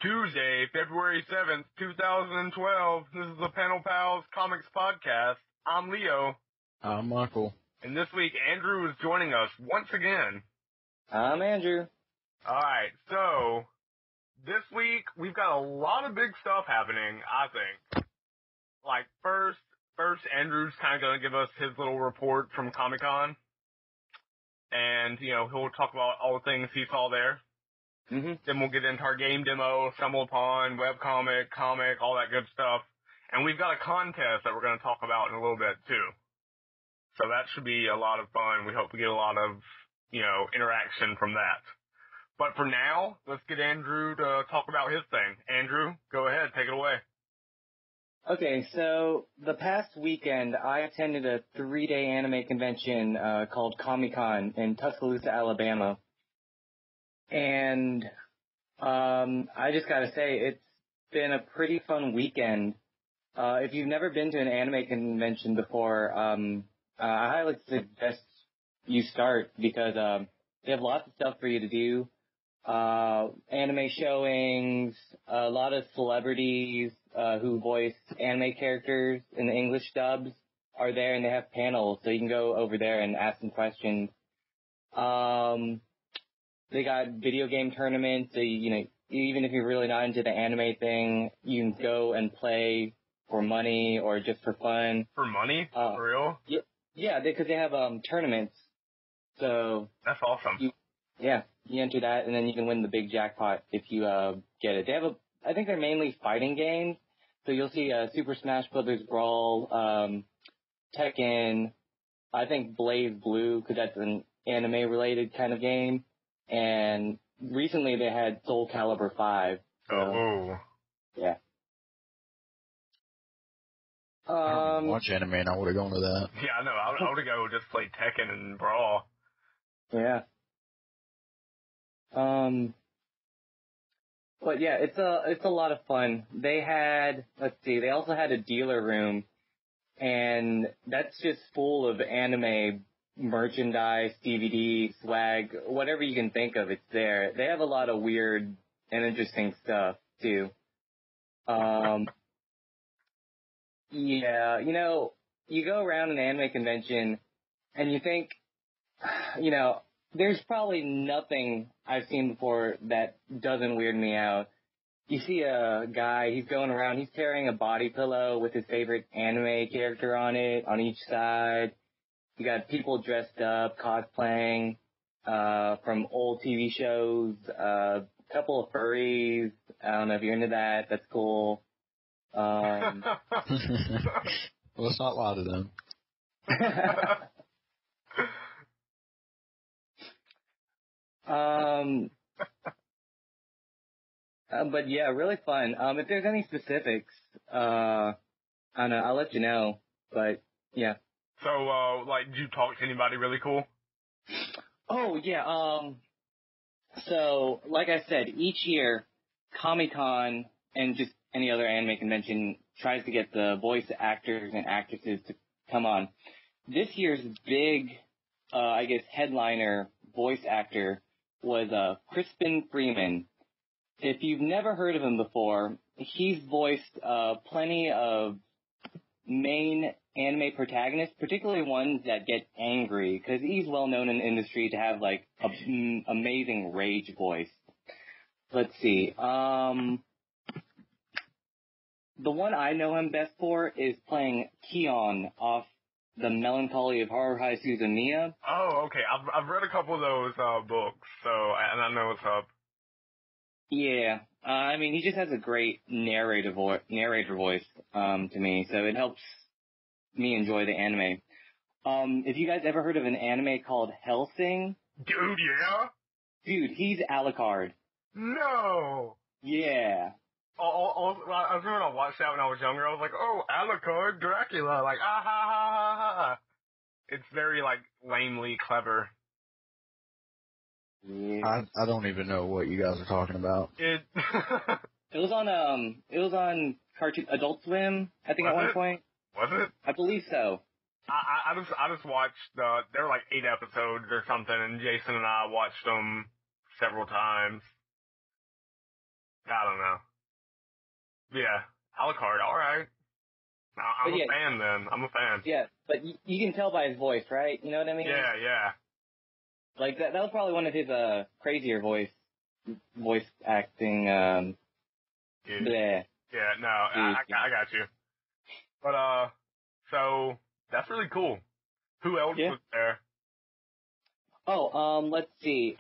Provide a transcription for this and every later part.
Tuesday, February 7th, 2012. This is the Panel Pals Comics Podcast. I'm Leo. I'm Michael. And this week, Andrew is joining us once again. I'm Andrew. Alright, so, this week, we've got a lot of big stuff happening, I think. Like, first, Andrew's kind of going to give us his little report from Comic-Con. And, he'll talk about all the things he saw there. Mm-hmm. Then we'll get into our game demo, Stumble Upon, webcomic, comic, all that good stuff. And we've got a contest that we're going to talk about in a little bit, too. So that should be a lot of fun. We hope we get a lot of, interaction from that. But for now, let's get Andrew to talk about his thing. Andrew, go ahead. Take it away. Okay, so the past weekend, I attended a 3-day anime convention called Comic-Con in Tuscaloosa, Alabama. And I just gotta say, it's been a pretty fun weekend. If you've never been to an anime convention before, I highly suggest you start because they have lots of stuff for you to do. Anime showings, a lot of celebrities who voice anime characters in the English dubs are there, and they have panels, so you can go over there and ask them questions. They got video game tournaments, so, even if you're really not into the anime thing, you can go and play for money or just for fun. For money? For real? Yeah, because they have tournaments. So that's awesome. You enter that, and then you can win the big jackpot if you get it. They have I think they're mainly fighting games, so you'll see Super Smash Bros. Brawl, Tekken, I think Blaze Blue, because that's an anime-related kind of game. And recently they had Soul Calibur 5. So, yeah. I don't even watch anime, and I would have gone to that. Yeah, I know. I would have go just play Tekken and Brawl. Yeah. But yeah, it's a lot of fun. They also had a dealer room, and that's just full of anime merchandise, DVD, swag, whatever you can think of, it's there. They have a lot of weird and interesting stuff, too. Yeah, you go around an anime convention, and you think, there's probably nothing I've seen before that doesn't weird me out. You see a guy, he's going around, he's carrying a body pillow with his favorite anime character on it, on each side. You got people dressed up, cosplaying, from old TV shows, a couple of furries. I don't know if you're into that. That's cool. Well, let's not lie to them. But yeah, really fun. If there's any specifics, I don't know, I'll let you know. But yeah. So, did you talk to anybody really cool? Oh, yeah, so, like I said, each year, Comic-Con and just any other anime convention tries to get the voice actors and actresses to come on. This year's big, headliner voice actor was, Crispin Freeman. If you've never heard of him before, he's voiced, plenty of main anime protagonists, particularly ones that get angry, because he's well known in the industry to have an amazing rage voice. Let's see. The one I know him best for is playing Keon off The Melancholy of Haruhi Suzumiya. Oh, okay. I've read a couple of those books, and I know what's up. Yeah. He just has a great narrator voice to me, so it helps me enjoy the anime. If you guys ever heard of an anime called Hellsing? Dude, yeah? Dude, he's Alucard. No! Yeah. I was when I watched that when I was younger, I was like, oh, Alucard, Dracula, ah ha ha ha ha. It's very, lamely clever. Yeah. I don't even know what you guys are talking about. It was on Cartoon Adult Swim, I think, at one point. Was it? I believe so. I just watched there were 8 episodes or something, and Jason and I watched them several times. I don't know. Yeah, Alucard, alright. I'm a fan then. I'm a fan. Yeah, but you can tell by his voice, right? You know what I mean? Yeah. Like, that was probably one of his, crazier voice acting, bleh. Yeah, no, I got you. But, so, that's really cool. Who else was there? Oh, let's see.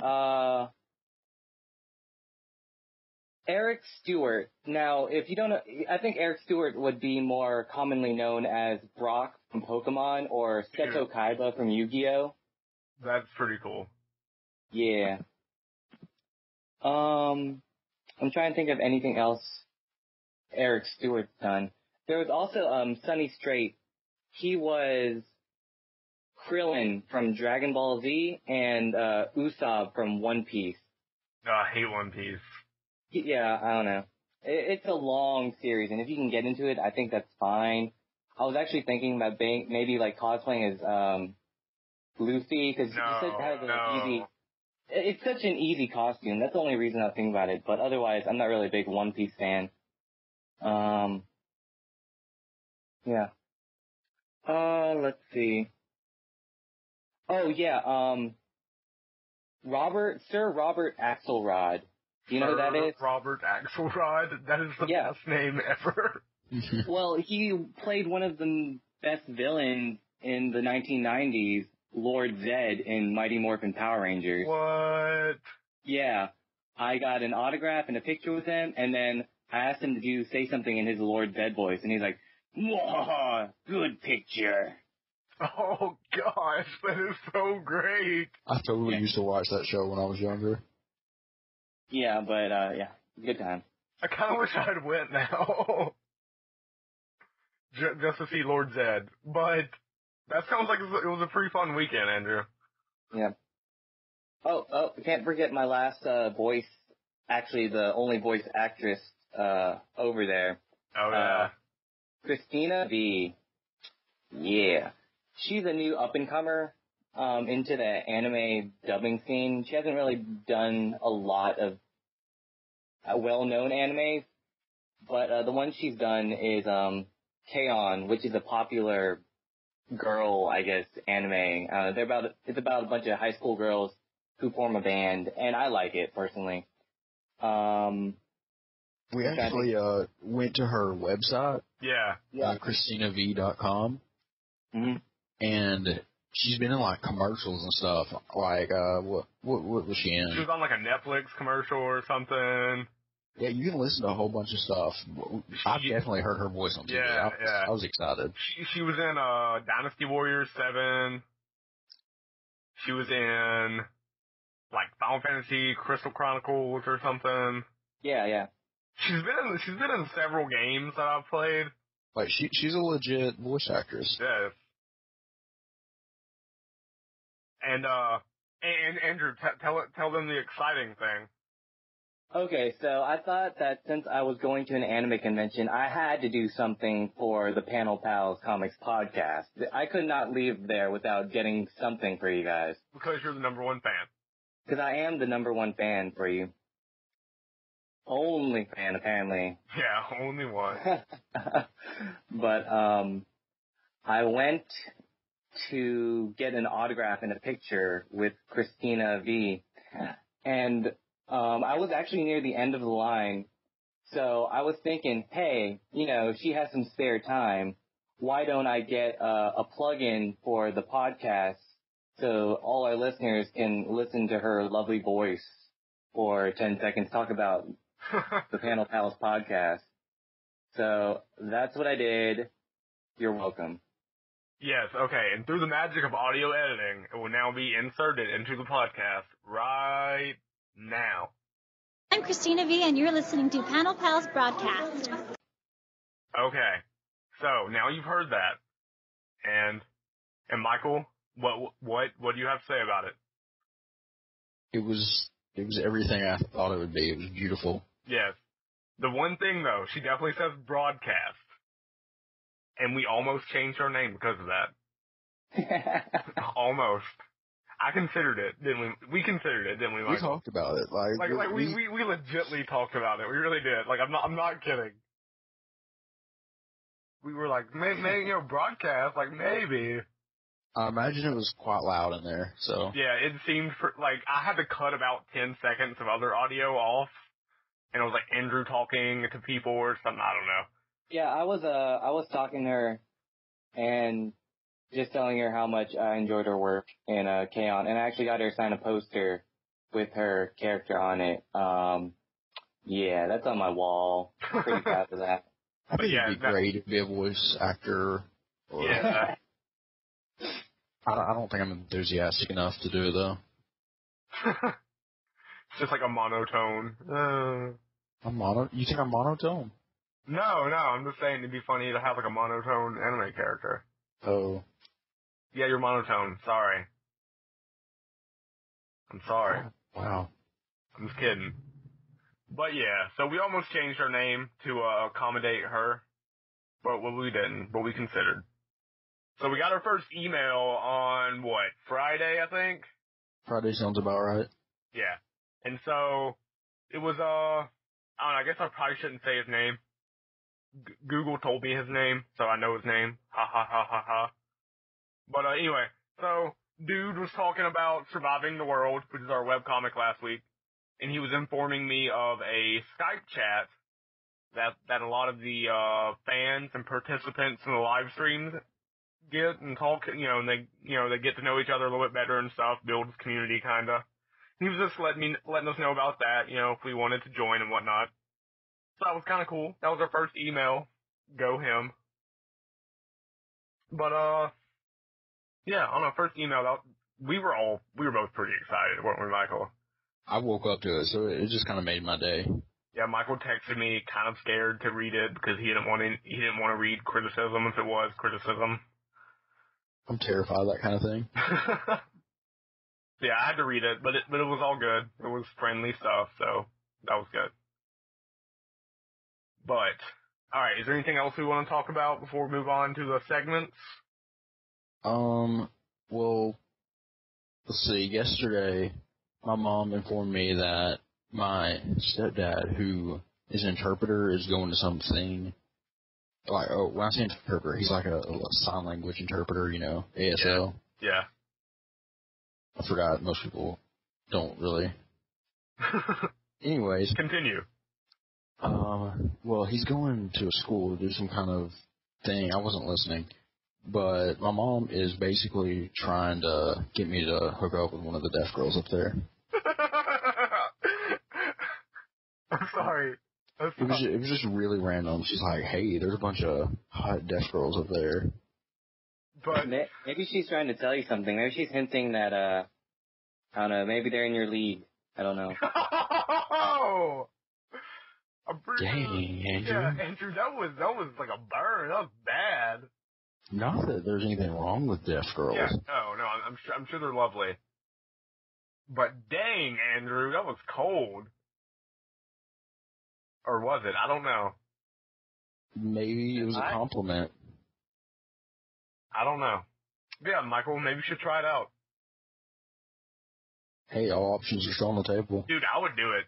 Eric Stewart. Now, if you don't know, I think Eric Stewart would be more commonly known as Brock from Pokemon or Seto Kaiba from Yu-Gi-Oh! That's pretty cool. Yeah. I'm trying to think of anything else Eric Stewart's done. There was also, Sonny Strait. He was Krillin from Dragon Ball Z and, Usopp from One Piece. I hate One Piece. Yeah, I don't know. It's a long series, and if you can get into it, I think that's fine. I was actually thinking about maybe like cosplaying as Luffy, because easy. It's such an easy costume. That's the only reason I was thinking about it. But otherwise, I'm not really a big One Piece fan. Yeah. Let's see. Oh yeah. Sir Robert Axelrod. Do you know who that is? Robert Axelrod? That is the best name ever. Well, he played one of the best villains in the 1990s, Lord Zed in Mighty Morphin Power Rangers. What? Yeah. I got an autograph and a picture with him, and then I asked him to say something in his Lord Zed voice, and he's like, "Mwah, good picture." Oh, gosh, that is so great. I totally used to watch that show when I was younger. Yeah, but, good time. I kind of wish I had went now. Just to see Lord Zed. But that sounds like it was a pretty fun weekend, Andrew. Yeah. Oh, can't forget my last, voice, actually the only voice actress, over there. Oh, yeah. Christina V. Yeah. She's a new up-and-comer, into the anime dubbing scene. She hasn't really done a lot of well-known animes, but the one she's done is K-On!, which is a popular girl, I guess, anime. It's about a bunch of high school girls who form a band, and I like it personally. We actually went to her website. Yeah. ChristinaV.com. Mm-hmm. And she's been in like commercials and stuff. Like, what was she in? She was on like a Netflix commercial or something. Yeah, you can listen to a whole bunch of stuff. I've definitely heard her voice on TV. I was excited. She was in Dynasty Warriors 7. She was in like Final Fantasy Crystal Chronicles or something. Yeah. She's been in several games that I've played. Like she's a legit voice actress. Yes. And Andrew, tell them the exciting thing. Okay, so I thought that since I was going to an anime convention, I had to do something for the Panel Pals Comics podcast. I could not leave there without getting something for you guys. Because you're the number one fan. Because I am the number one fan for you. Only fan, apparently. Yeah, only one. But, I went to get an autograph and a picture with Christina V. And, I was actually near the end of the line. So I was thinking, hey, she has some spare time. Why don't I get a plug-in for the podcast so all our listeners can listen to her lovely voice for 10 seconds, talk about the Panel Pals podcast. So that's what I did. You're welcome. Yes, okay. And through the magic of audio editing, it will now be inserted into the podcast right now. I'm Christina V, and you're listening to Panel Pals Broadcast. Okay. So, now you've heard that. And Michael, what do you have to say about it? It was everything I thought it would be. It was beautiful. Yes. The one thing, though, she definitely says broadcast. And we almost changed our name because of that. Almost. I considered it, didn't we? We considered it, didn't we, Michael? We talked about it. We legitly talked about it. We really did. Like, I'm not kidding. We were like, maybe, broadcast, like, maybe. I imagine it was quite loud in there, so. Yeah, it seemed I had to cut about 10 seconds of other audio off, and it was like Andrew talking to people or something, I don't know. Yeah, I was talking to her, and just telling her how much I enjoyed her work in K-On! And I actually got her to sign a poster with her character on it. Yeah, that's on my wall. Pretty proud of that. I think it'd be great to be a voice actor. Yeah. I don't think I'm enthusiastic enough to do it, though. It's just like a monotone. You think I'm monotone? No, I'm just saying it'd be funny to have like a monotone anime character. Oh. Yeah, you're monotone. Sorry. I'm sorry. Wow. I'm just kidding. But yeah, so we almost changed our name to accommodate her, but we didn't, but we considered. So we got our first email on, Friday, I think? Friday sounds about right. Yeah. And so, it was, I don't know, I guess I probably shouldn't say his name. Google told me his name, so I know his name. Ha ha ha ha ha. But anyway, so, dude was talking about Surviving the World, which is our webcomic last week, and he was informing me of a Skype chat that a lot of the fans and participants in the live streams get and talk, and they get to know each other a little bit better and stuff, build community kinda. He was just letting us know about that, if we wanted to join and whatnot. So that was kinda cool. That was our first email. Go him. But yeah, on our first email, we were both pretty excited, weren't we, Michael? I woke up to it, so it just kind of made my day. Yeah, Michael texted me, kind of scared to read it because he didn't want to read criticism if it was criticism. I'm terrified of that kind of thing. Yeah, I had to read it, but it was all good. It was friendly stuff, so that was good. But all right, is there anything else we want to talk about before we move on to the segments? Well, let's see. Yesterday, my mom informed me that my stepdad, who is an interpreter, is going to something. When I say interpreter, he's like a sign language interpreter, ASL. Yeah. I forgot. Most people don't really. Anyways. Continue. Well, he's going to a school to do some kind of thing. I wasn't listening. But my mom is basically trying to get me to hook up with one of the deaf girls up there. I'm sorry. It was just really random. She's like, hey, there's a bunch of hot deaf girls up there. But maybe she's trying to tell you something. Maybe she's hinting that, I don't know, maybe they're in your league. I don't know. Oh! Dang, Andrew. Yeah, Andrew, that was like a burn. That was bad. Not that there's anything wrong with deaf girls. Yeah, no, I'm sure they're lovely. But dang, Andrew, that was cold. Or was it? I don't know. Maybe it was a compliment. I don't know. Yeah, Michael, maybe you should try it out. Hey, all options are still on the table. Dude, I would do it.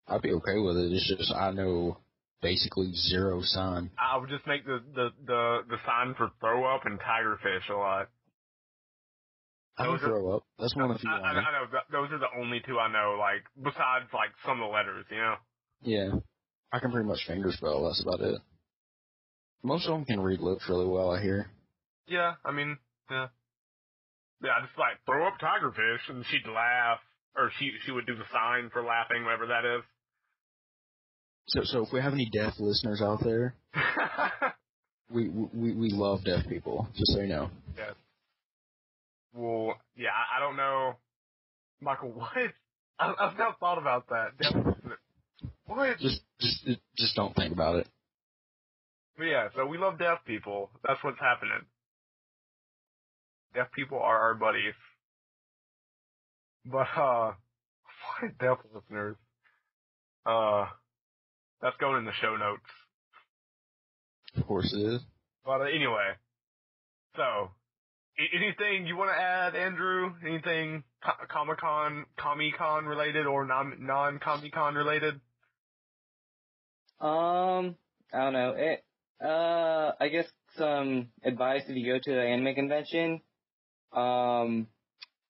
I'd be okay with it. It's just I know basically zero sign. I would just make the sign for throw up and tigerfish a lot. I don't throw up. That's one of the few I know. Those are the only two I know, besides, some of the letters, Yeah. I can pretty much fingerspell. That's about it. Most of them can read lips really well, I hear. Yeah, I mean, yeah. Yeah, just, throw up tigerfish, and she'd laugh. Or she would do the sign for laughing, whatever that is. So if we have any deaf listeners out there, we love deaf people, just so you know. Yes. Well, yeah, I don't know. Michael, what? I've not thought about that. Deaf listeners. What? Just don't think about it. But yeah, so we love deaf people. That's what's happening. Deaf people are our buddies. But, what deaf listeners? That's going in the show notes. Of course it is. But anyway, so, Anything you want to add, Andrew? Anything Comic-Con related or non-Comic-Con related? I don't know. I guess some advice if you go to the anime convention.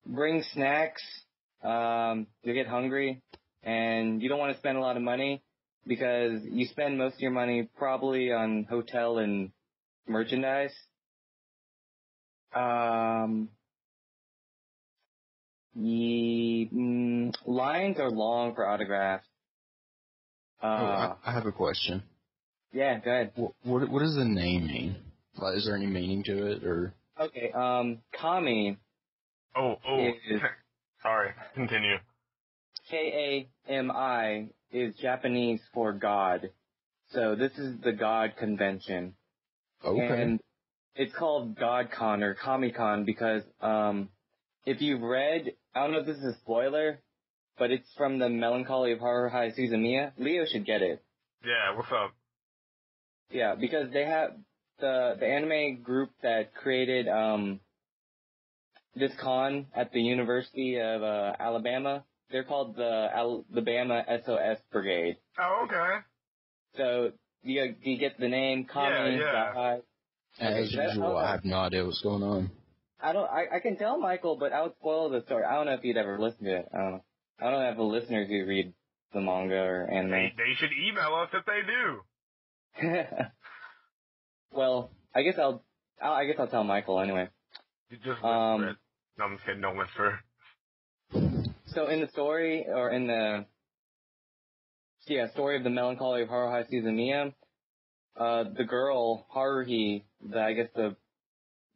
Bring snacks. You'll get hungry, and you don't want to spend a lot of money because you spend most of your money probably on hotel and merchandise. Lines are long for autographs. I have a question. Yeah, go ahead. What does the name mean? Like, is there any meaning to it, or? Okay, Kami. Oh, is sorry, continue. Kami is Japanese for God. So this is the God convention. Okay. And it's called GodCon or Comic-Con because, if you've read, I don't know if this is a spoiler, but it's from the Melancholy of Haruhi Suzumiya. Leo should get it. Yeah, what's up? Yeah, because they have the anime group that created this con at the University of Alabama. They're called the Alabama SOS Brigade. Oh, okay. So you get the name Kami. Yeah. As usual, I have no idea what's going on. I can tell Michael, but I would spoil the story. I don't know if you'd ever listen to it. I don't know if the listeners who read the manga or anime. They should email us if they do. Well, I guess I'll tell Michael anyway. You just whisper it. No, I'm just kidding. Don't whisper. So in the story, or in the story of the Melancholy of Haruhi Suzumiya, the girl Haruhi,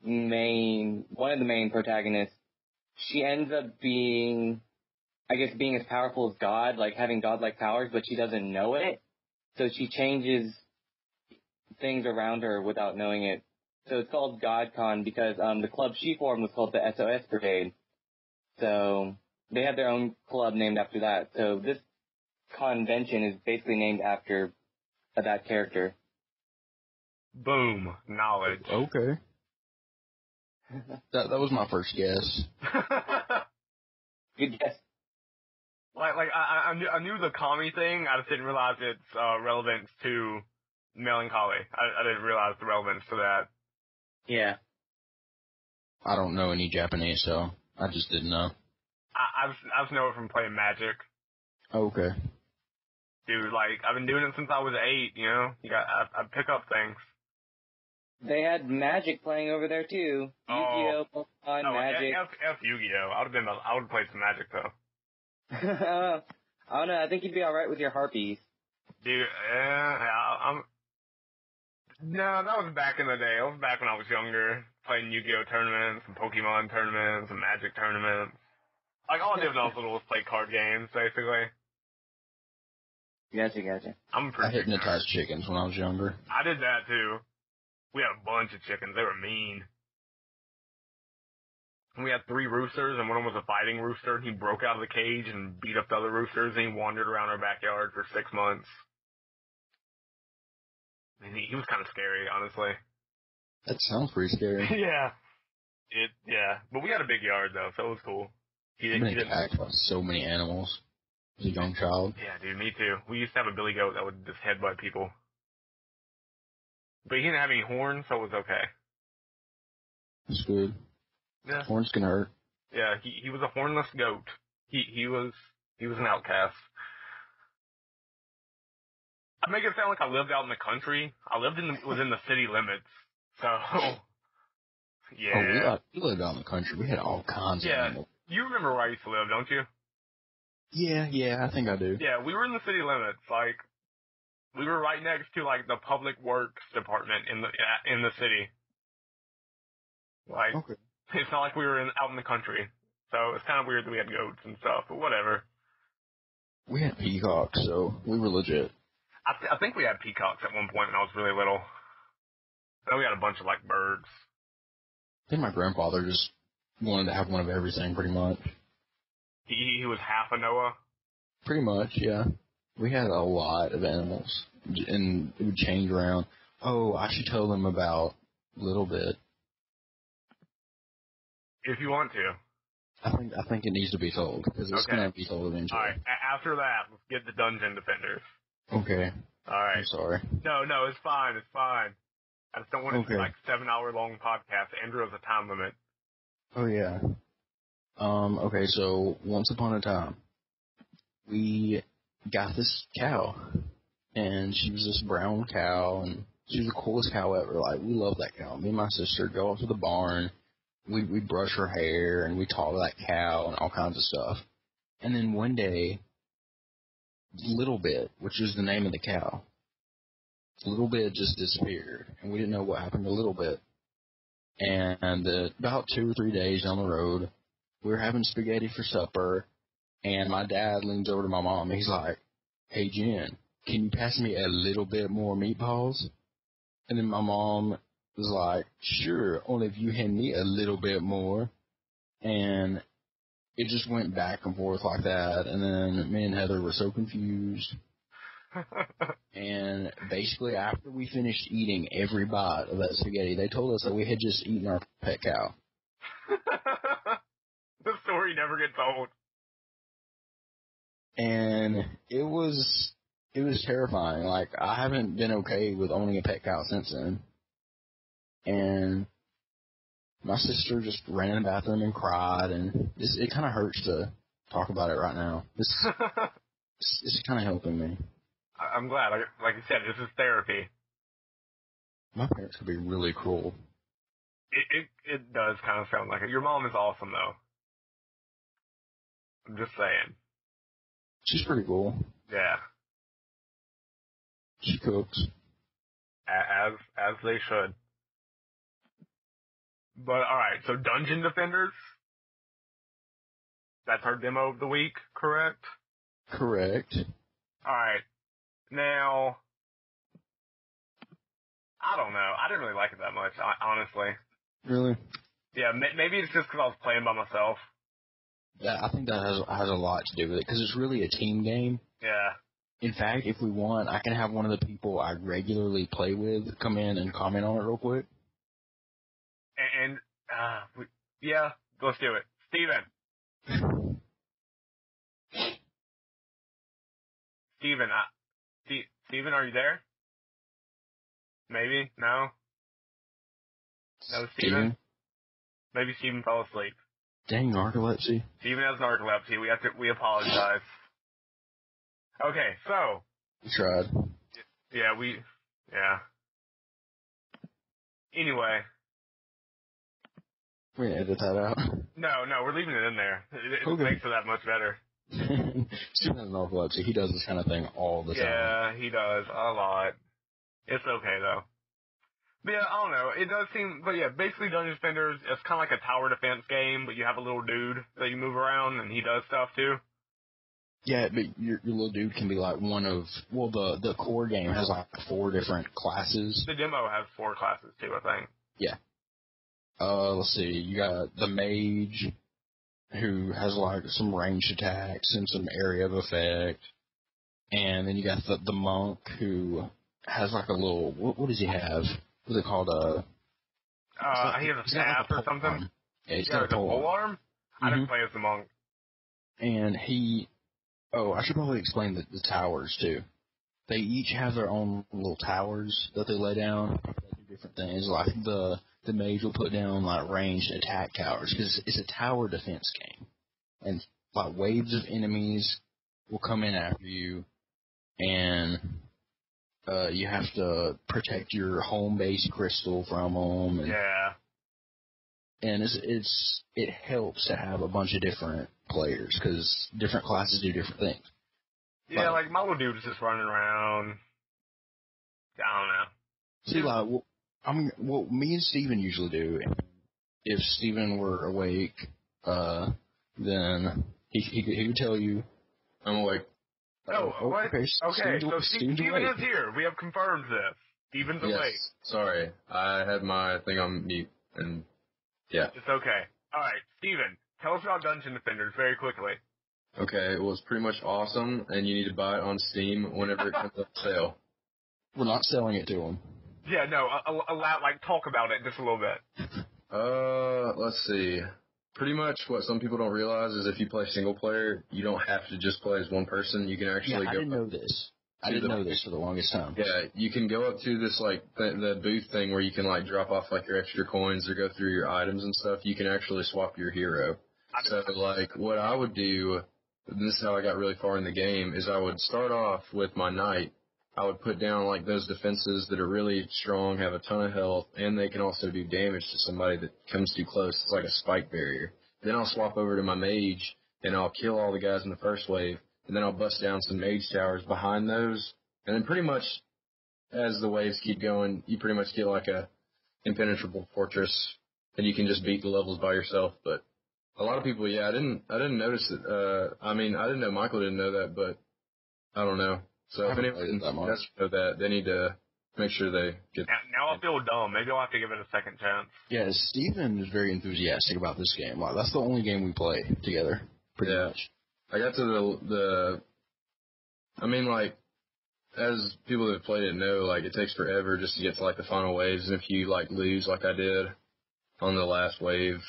one of the main protagonists, she ends up being as powerful as God, like having godlike powers, but she doesn't know it. So she changes things around her without knowing it. So it's called GodCon because the club she formed was called the SOS Brigade. So they have their own club named after that. So this convention is basically named after that character. Boom. Knowledge. Okay. That was my first guess. Good guess. I knew the Kami thing. I just didn't realize its relevance to Melancholy. I didn't realize the relevance to that. Yeah. I don't know any Japanese, so I just didn't know. I just know it from playing Magic. Okay. Dude, I've been doing it since I was 8, you know? I pick up things. They had Magic playing over there too. Yu-Gi-Oh, Pokemon, Magic. F Yu-Gi-Oh. I would have played some Magic though. I don't know. I think you'd be all right with your harpies. Dude, no, that was back in the day. That was back when I was younger, playing Yu-Gi-Oh tournaments, and Pokemon tournaments, and Magic tournaments. All I did when I was little was play card games, basically. Gotcha. I hypnotized chickens when I was younger. I did that too. We had a bunch of chickens. They were mean. And we had 3 roosters, and one of them was a fighting rooster, and he broke out of the cage and beat up the other roosters, and he wandered around our backyard for 6 months. And he was kind of scary, honestly. That sounds pretty scary. Yeah. But we had a big yard, though, so it was cool. I've been attacked by so many animals as a young child. Yeah, dude, me too. We used to have a billy goat that would just headbutt people. But he didn't have any horns, so it was okay. That's good. Yeah. Horns can hurt. Yeah, he was a hornless goat. He was an outcast. I make it sound like I lived out in the country. I lived within the city limits. So, yeah. Oh, we lived out in the country. We had all kinds of animals. You remember where I used to live, don't you? Yeah, I think I do. Yeah, we were in the city limits. We were right next to, the public works department in the city. Okay. It's not like we were out in the country. So it's kind of weird that we had goats and stuff, but whatever. We had peacocks, so we were legit. I think we had peacocks at one point when I was really little. Then we had a bunch of, birds. I think my grandfather just wanted to have one of everything, pretty much. He was half a Noah? Pretty much, yeah. We had a lot of animals, and it would change around. Oh, I should tell them about a little bit. If you want to. I think it needs to be told, because it's Okay. going to be told eventually. Alright, after that, let's get the Dungeon Defenders. Okay. Alright. I'm sorry. No, it's fine. I just don't want it to be like 7-hour long podcast. Andrew has a time limit. Oh, yeah. Okay, so once upon a time, we got this cow, and she was this brown cow, and she was the coolest cow ever. Like, we love that cow. Me and my sister go up to the barn, we'd brush her hair, and we'd talk to that cow and all kinds of stuff. And then one day, Little Bit, which is the name of the cow, Little Bit just disappeared, and we didn't know what happened to Little Bit. And about 2 or 3 days down the road, we were having spaghetti for supper, and my dad leans over to my mom, and he's like, "Hey, Jen, can you pass me a little bit more meatballs?" And then my mom was like, "Sure, only if you hand me a little bit more." And it just went back and forth like that, and then me and Heather were so confused. And basically, after we finished eating every bite of that spaghetti, they told us that we had just eaten our pet cow. The story never gets old. And it was terrifying. Like, I haven't been okay with owning a pet cow since then. And my sister just ran in the bathroom and cried, and it kind of hurts to talk about it right now. It's kind of helping me. I'm glad. Like you said, this is therapy. My parents could be really cruel. It does kind of sound like it. Your mom is awesome, though. I'm just saying. She's pretty cool. Yeah. She cooks. As they should. But, alright, so Dungeon Defenders? That's our demo of the week, correct? Correct. Alright. Now, I don't know. I didn't really like it that much, honestly. Really? Yeah, maybe it's just because I was playing by myself. Yeah, I think that has a lot to do with it, because it's really a team game. Yeah. In fact, if we want, I can have one of the people I regularly play with come in and comment on it real quick. And yeah, let's do it. Steven, Steven, are you there? Maybe? No? No, Steven? Maybe Steven fell asleep. Dang, narcolepsy. Steven has narcolepsy. We apologize. Okay, so. We tried. Yeah. Anyway. We're gonna edit that out. No, we're leaving it in there. It Okay. makes it that much better. Steven has narcolepsy. He does this kind of thing all the time. Yeah, he does. A lot. It's okay, though. But yeah, I don't know. It does seem, but yeah, basically Dungeon Defenders, it's kind of like a tower defense game, but you have a little dude that you move around, and he does stuff, too. Yeah, but your little dude can be like one of, well, the core game has like 4 different classes. The demo has 4 classes, too, I think. Yeah. Let's see, you got the mage, who has like some ranged attacks and some area of effect. And then you got the monk, who has like a little, what does he have? What's it called? He has a staff or something. Arm. Yeah, he's Yeah, got a pole arm? I didn't play as the monk. And I should probably explain the towers too. They each have their own little towers that they lay down. They do different things. Like the mage will put down like ranged attack towers, because it's a tower defense game. And like waves of enemies will come in after you, and you have to protect your home base crystal from them. And, Yeah. And it helps to have a bunch of different players, because different classes do different things. Yeah, like my little dude is just running around. I don't know. See, like, what me and Steven usually do, if Steven were awake, then he would tell you, I'm awake. Oh, what? Okay, so Steven's Steven awake. is here. We have confirmed this. Steven's awake. Sorry, I had my thing on mute, and yeah. It's okay. Alright, Steven, tell us about Dungeon Defenders very quickly. Okay, well, it's pretty much awesome, and you need to buy it on Steam whenever it comes up sale. We're not selling it to him. Yeah, no, talk about it just a little bit. Let's see. pretty much what some people don't realize is if you play single player, you don't have to just play as one person. You can actually I didn't know this. I didn't know this for the longest time. Yeah, you can go up to this, like, the booth thing where you can, like, drop off, like, your extra coins or go through your items and stuff. You can actually swap your hero. So, like, what I would do, and this is how I got really far in the game, is I would start off with my knight. I would put down, like, those defenses that are really strong, have a ton of health, and they can also do damage to somebody that comes too close. It's like a spike barrier. Then I'll swap over to my mage, and I'll kill all the guys in the first wave, and then I'll bust down some mage towers behind those. And then pretty much, as the waves keep going, you pretty much get like a impenetrable fortress, and you can just beat the levels by yourself. But a lot of people, I didn't notice it. I didn't know Michael didn't know that, but I don't know. So if anyone does know that, they need to make sure they get. Now I feel dumb. Maybe I'll have to give it a second chance. Yeah, Steven is very enthusiastic about this game. Like, that's the only game we play together, pretty much. I got to as people that have played it know, like, it takes forever just to get to, like, the final waves, and if you, like, lose like I did on the last wave,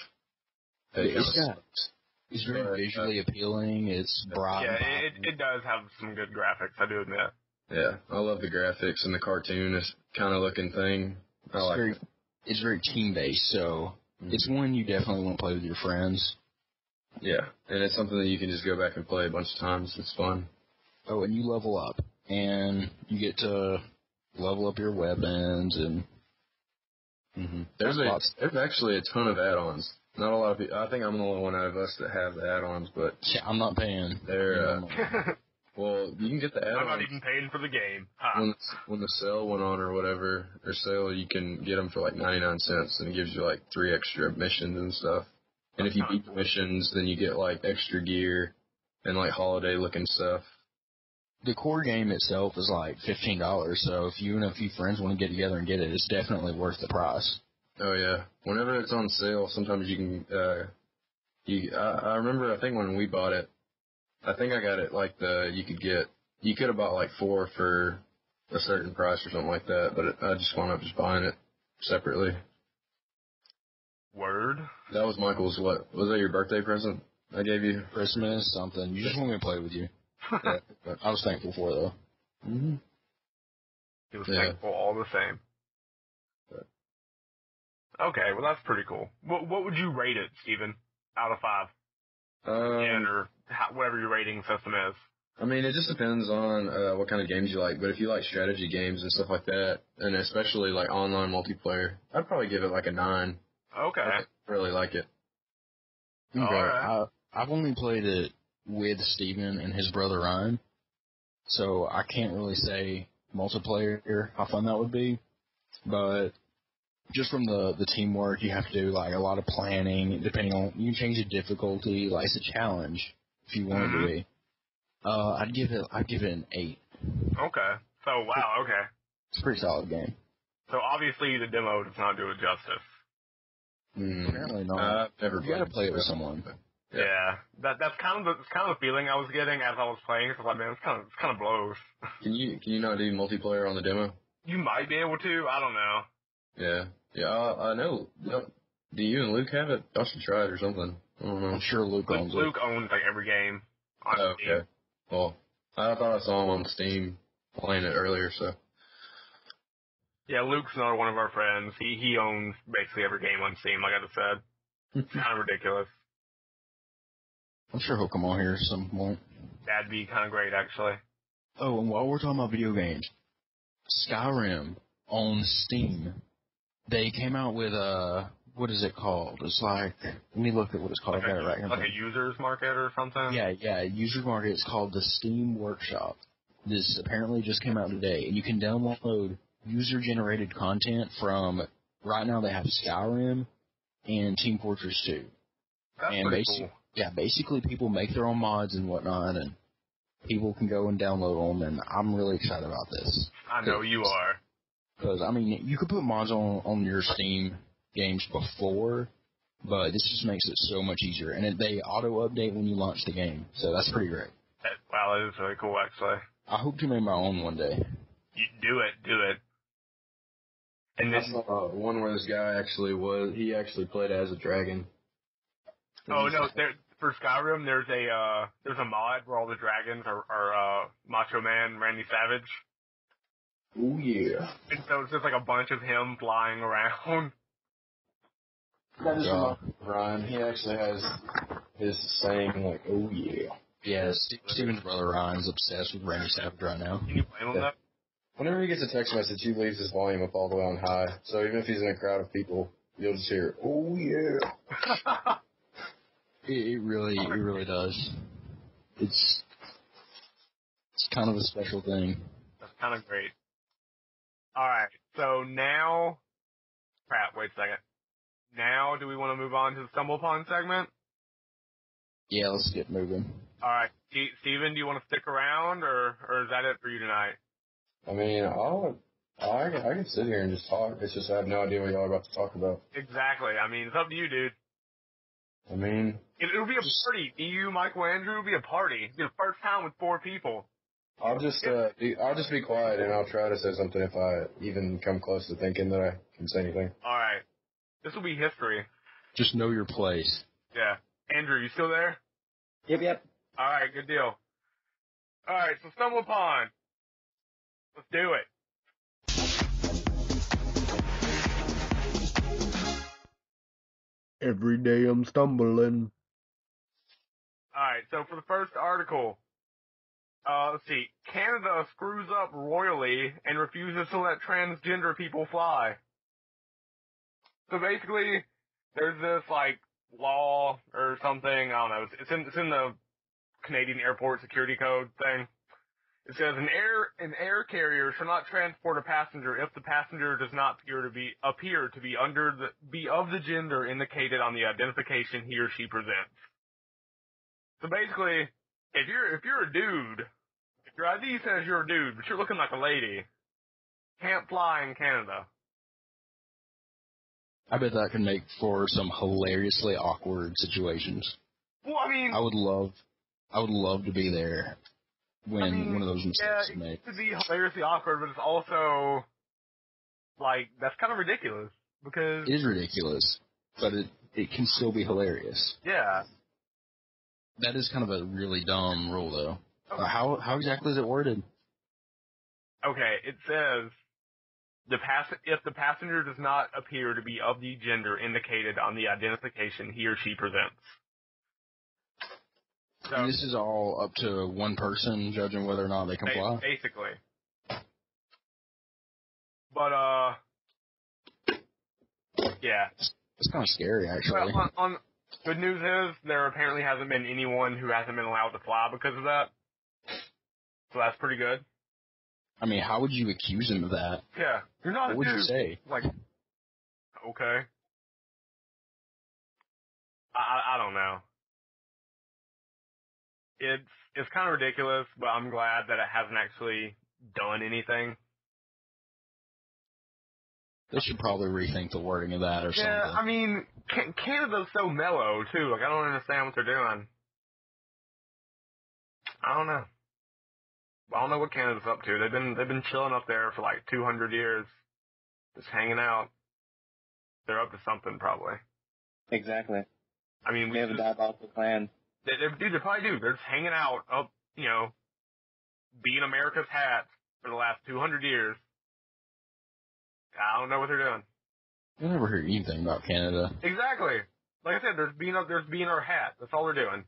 it's very visually appealing. It's bright. Yeah, it does have some good graphics, I do admit. Yeah, I love the graphics and the cartoon kind of looking thing. It's very team-based, so it's one you definitely want to play with your friends. Yeah, and it's something that you can just go back and play a bunch of times. It's fun. Oh, and you level up, and you get to level up your weapons, and there's actually a ton of add-ons. Not a lot of people. I think I'm the only one out of us that have the add-ons, but yeah, I'm not paying. They're well, you can get the add-ons. I'm not even paying for the game. When the sale went on or whatever, or sale, you can get them for like 99 cents, and it gives you like 3 extra missions and stuff. And if you beat the missions, then you get like extra gear and like holiday-looking stuff. The core game itself is like $15, so if you and a few friends want to get together and get it, it's definitely worth the price. Oh yeah, whenever it's on sale, sometimes you can. I remember, I think when we bought it, I think I got it like you could have bought like 4 for a certain price or something like that, but I just wound up just buying it separately. Word. That was Michael's. What was that? Your birthday present I gave you? Christmas, something. You just want me to play with you. Yeah, I was thankful for it, though. Mm-hmm. He was thankful all the same. Okay, well that's pretty cool. What would you rate it, Steven, out of 5? Or whatever your rating system is. I mean, it just depends on what kind of games you like. But if you like strategy games and stuff like that, and especially like online multiplayer, I'd probably give it like a 9. Okay. I really like it. Okay. Right. I've only played it with Steven and his brother Ryan, so I can't really say multiplayer how fun that would be. But just from the teamwork, you have to do like a lot of planning. Depending on, you can change the difficulty. Like, it's a challenge if you want it to be. I'd give it an 8. Okay. So wow. Okay. It's a pretty solid game. So obviously the demo does not do it justice. Apparently not. Never. You gotta play it with someone. Yeah. That's kind of the feeling I was getting as I was playing. So I was like, man, it's kind of blows. Can you not do multiplayer on the demo? You might be able to. I don't know. Yeah. I know. Do you and Luke have it? I should try it or something. I don't know. I'm sure Luke owns it. Luke owns like every game on Steam. Okay. Well, I thought I saw him on Steam playing it earlier, so. Yeah, Luke's another one of our friends. He owns basically every game on Steam, like I just said. It's kind of ridiculous. I'm sure he'll come on here at some point. That'd be kind of great, actually. Oh, and while we're talking about video games, Skyrim on Steam, they came out with what is it called? It's like, let me look at what it's called. Like, like a user's market or something? Yeah, user's market. It's called the Steam Workshop. This apparently just came out today, and you can download user-generated content from, right now they have Skyrim and Team Fortress 2. That's pretty cool. Yeah, basically people make their own mods and whatnot, and people can go and download them, and I'm really excited about this. I know you are. Because, I mean, you could put mods on your Steam games before, but this just makes it so much easier. And they auto-update when you launch the game, so that's pretty great. Wow, that is really cool, actually. I hope to make my own one day. You do it. And I saw one where this guy he actually played as a dragon. Oh no, for Skyrim there's a mod where all the dragons are Macho Man Randy Savage. Oh yeah. And so it's just like a bunch of him flying around. That is Ryan. He actually has his saying like, "Oh yeah." Yeah, Steven's brother Ryan's obsessed with Randy Savage right now. Can you blame him though? Whenever he gets a text message, he leaves his volume up all the way on high. So even if he's in a crowd of people, you'll just hear, "Oh yeah." It really does. It's kind of a special thing. That's kind of great. Alright, so now... Crap, wait a second. Now, do we want to move on to the Stumble Upon segment? Yeah, let's get moving. Alright, Steven, do you want to stick around, or is that it for you tonight? I mean, I can sit here and just talk. It's just I have no idea what y'all are about to talk about. Exactly. I mean, it's up to you, dude. I mean... It'll be a party. You, Michael, Andrew, it'll be a party. It'll be the first time with 4 people. I'll just be quiet and I'll try to say something if I even come close to thinking that I can say anything. Alright. This will be history. Just know your place. Yeah. Andrew, you still there? Yep. Alright, good deal. Alright, so Stumble Upon. Let's do it. Every day I'm stumbling. Alright, so for the first article, let's see. Canada screws up royally and refuses to let transgender people fly. So basically, there's this, like, law or something, I don't know, it's in the Canadian Airport Security Code thing. It says, an air carrier shall not transport a passenger if the passenger does not appear to be of the gender indicated on the identification he or she presents. So basically, if you're a dude, if your ID says you're a dude, but you're looking like a lady, can't fly in Canada. I bet that could make for some hilariously awkward situations. Well, I mean, I would love to be there when one of those mistakes is made. It could be hilariously awkward, but it's also, like, that's kind of ridiculous, because... It is ridiculous, but it can still be hilarious. Yeah. That is kind of a really dumb rule, though. Okay. How exactly is it worded? Okay, it says, if the passenger does not appear to be of the gender indicated on the identification he or she presents. So, And this is all up to one person judging whether or not they can fly? Basically. But, yeah. It's kind of scary, actually. Well, good news is, there apparently hasn't been anyone who hasn't been allowed to fly because of that. So that's pretty good. I mean, how would you accuse him of that? Yeah. You're not What a would dude. you say? Like, okay. I don't know. It's kind of ridiculous, but I'm glad that it hasn't actually done anything. They should probably rethink the wording of that or something. Yeah, I mean, Canada's so mellow, too. Like, I don't understand what they're doing. I don't know. I don't know what Canada's up to. They've been chilling up there for like 200 years. Just hanging out. They're up to something, probably. Exactly. I mean, They have a diabolical plan. They probably do. They're just hanging out up, being America's hat for the last 200 years. I don't know what they're doing. I never heard anything about Canada. Exactly. Like I said, there's being our hat. That's all they're doing.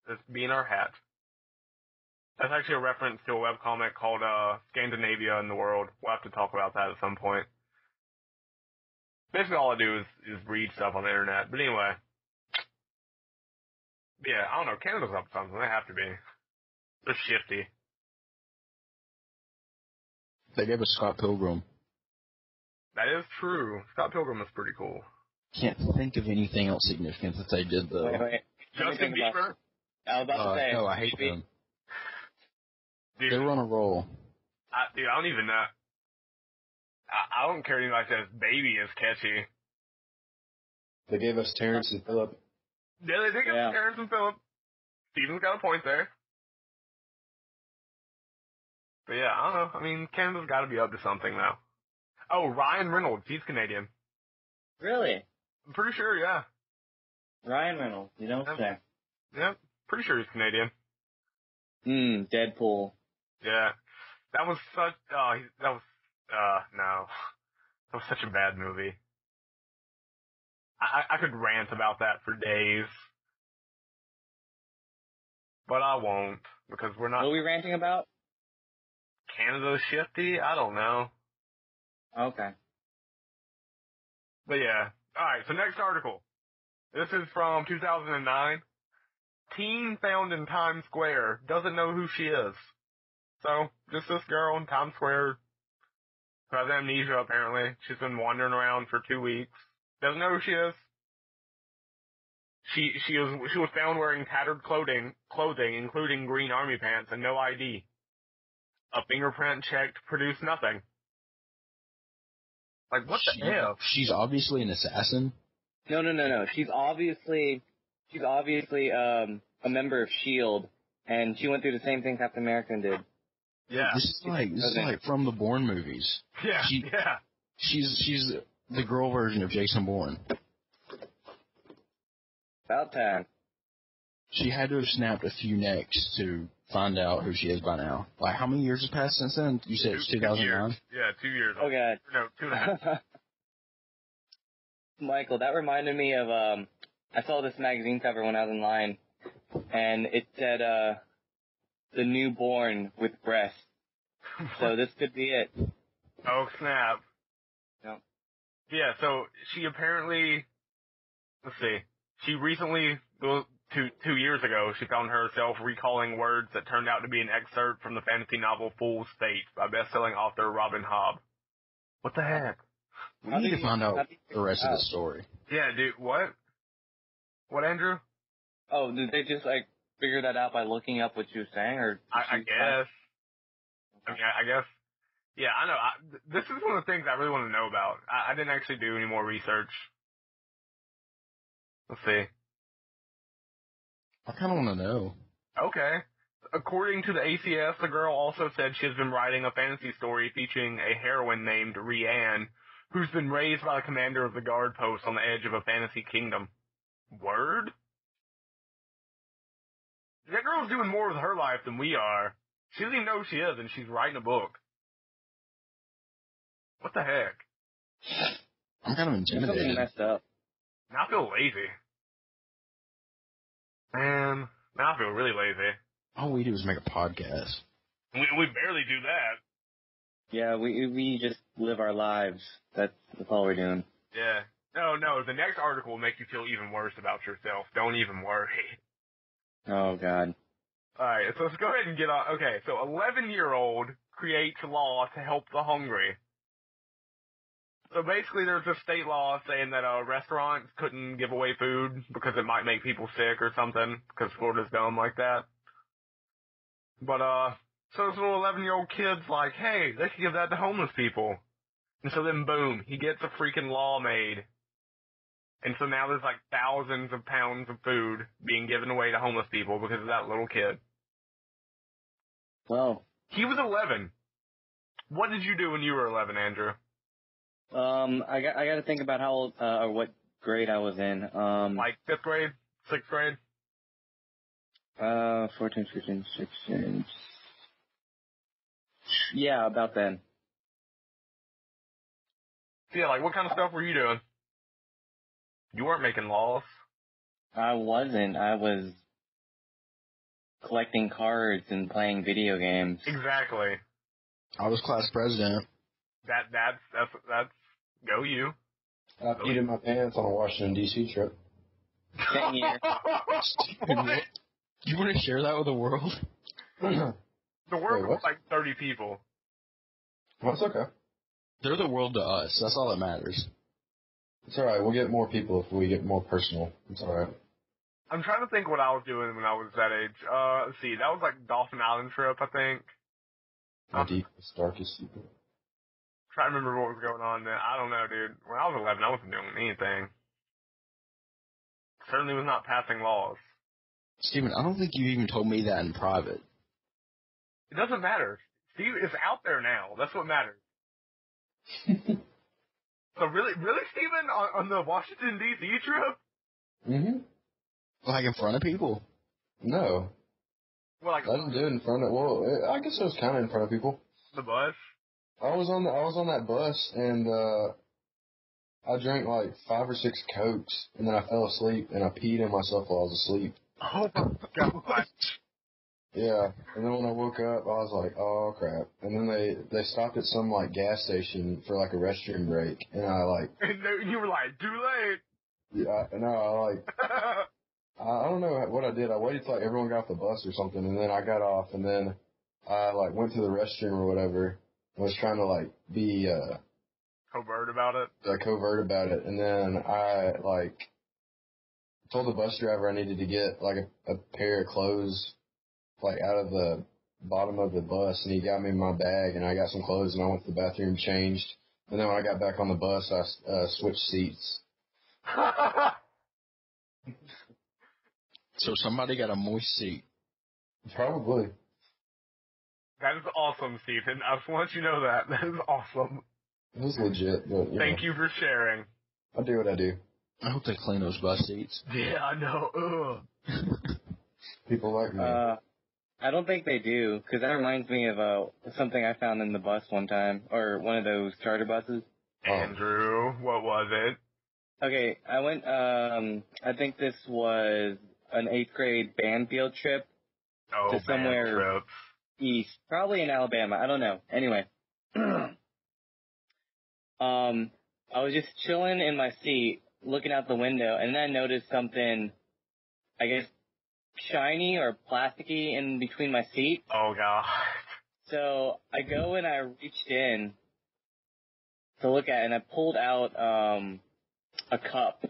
Just being our hat. That's actually a reference to a webcomic called Scandinavia in the World. We'll have to talk about that at some point. Basically all I do is read stuff on the internet. But anyway. Yeah, I don't know. Canada's up to something. They have to be. They're shifty. They gave us Scott Pilgrim. That is true. Scott Pilgrim is pretty cool. Can't think of anything else significant that they did, though. Wait. Justin Bieber? I was about to say. No, I hate them. Dude, They were on a roll. I don't even know. I don't care anybody says baby is catchy. They gave us Terrence and Phillip. Yeah, they did get Terrence and Phillip. Steven's got a point there. But yeah, I don't know. I mean, Canada's got to be up to something now. Oh, Ryan Reynolds. He's Canadian. Really? I'm pretty sure, yeah. Ryan Reynolds, you don't say. Yep, pretty sure he's Canadian. Deadpool. Yeah. That was such, no. That was such a bad movie. I could rant about that for days. But I won't, because we're not. What are we ranting about? Canada shifty? I don't know. Okay. But yeah. Alright, so next article. This is from 2009. Teen found in Times Square doesn't know who she is. So, just this girl in Times Square who has amnesia apparently. She's been wandering around for 2 weeks. Doesn't know who she is. She was found wearing tattered clothing, including green army pants and no ID. A fingerprint check produced nothing. Like, what the hell? She's obviously an assassin. No. She's obviously a member of S.H.I.E.L.D., and she went through the same thing Captain America did. Yeah. This is like from the Bourne movies. Yeah, She's the girl version of Jason Bourne. About time. She had to have snapped a few necks to find out who she is by now. Like, how many years has passed since then? You said it's 2009? Yeah, 2 years. Oh, God. No, 2.5. Michael, that reminded me of, I saw this magazine cover when I was in line, and it said, the newborn with breasts. So this could be it. Oh, snap. No. Yeah, so she apparently, let's see, she recently, 2 years ago, she found herself recalling words that turned out to be an excerpt from the fantasy novel Fool's Fate by best-selling author Robin Hobb. What the heck? We need to find out the rest of the story. Yeah, dude, what? What, Andrew? Oh, did they just, figure that out by looking up what she was saying, or? I guess. I mean, I guess. Yeah, I know. This is one of the things I really want to know about. I didn't actually do any more research. Let's see. I kind of want to know. Okay. According to the ACS, the girl also said she has been writing a fantasy story featuring a heroine named Rianne, who's been raised by the commander of the guard post on the edge of a fantasy kingdom. Word? That girl's doing more with her life than we are. She doesn't even know who she is, and she's writing a book. What the heck? I'm kind of intimidated. Something messed up. Now I feel lazy. Man, now I feel really lazy. All we do is make a podcast. We barely do that. Yeah, we just live our lives. That's all we're doing. Yeah. No, the next article will make you feel even worse about yourself. Don't even worry. Oh, God. Alright, so let's go ahead and get on. Okay, so 11-year-old creates law to help the hungry. So basically there's a state law saying that restaurants couldn't give away food because it might make people sick or something, because Florida's dumb like that. But, so this little 11-year-old kid's like, hey, they could give that to homeless people. And so then boom, he gets a freaking law made. And so now there's like thousands of pounds of food being given away to homeless people because of that little kid. Well. He was 11. What did you do when you were 11, Andrew? I got to think about how old, or what grade I was in. Like 5th grade? 6th grade? 14, 15, 16. Yeah, about then. Yeah, like what kind of stuff were you doing? You weren't making laws. I wasn't. I was collecting cards and playing video games. Exactly. I was class president. That's go you. I peed in my pants on a Washington D.C. trip. Same here. What? You want to share that with the world? The world Wait, was what? like 30 people. Well, it's okay. They're the world to us. That's all that matters. It's alright. We'll get more people if we get more personal. It's alright. I'm trying to think what I was doing when I was that age. Let's see. That was like Dolphin Island trip, I think. My deepest, darkest secret. Trying to remember what was going on then. I don't know, dude. When I was 11, I wasn't doing anything. Certainly was not passing laws. Steven, I don't think you even told me that in private. It doesn't matter. Steve is out there now. That's what matters. So really, Steven, on the Washington, D.C. trip? Mm-hmm. Like in front of people? No. Well, like I didn't do it in front of, I guess it was kind of in front of people. the bus? I was on that bus and, I drank like 5 or 6 Cokes and then I fell asleep and I peed on myself while I was asleep. Oh my god. Yeah. And then when I woke up, I was like, oh crap. And then they stopped at some like gas station for like a restroom break and I like, And you were like, too late. yeah, no, I don't know what I did. I waited till like, everyone got off the bus or something, and then I got off, and then I like went to the restroom or whatever. I was trying to like be Covert about it. covert about it, and then I like told the bus driver I needed to get like a pair of clothes like out of the bottom of the bus, and he got me my bag, and I got some clothes, and I went to the bathroom, changed, and then when I got back on the bus, I switched seats. So somebody got a moist seat. Probably. That is awesome, Stephen. I just want you to know that. That is awesome. It was legit, but Thank you for sharing. I do what I do. I hope they clean those bus seats. Yeah, I know. Ugh. People like me. I don't think they do, because that reminds me of something I found in the bus one time, or one of those charter buses. Andrew, what was it? Okay, I went, I think this was an 8th grade band field trip Oh, to somewhere trip. east, probably in Alabama, I don't know. Anyway, I was just chilling in my seat, looking out the window, and then I noticed something, I guess, shiny or plasticky in between my seat. Oh, God. So I go and I reached in to look at it, and I pulled out a cup.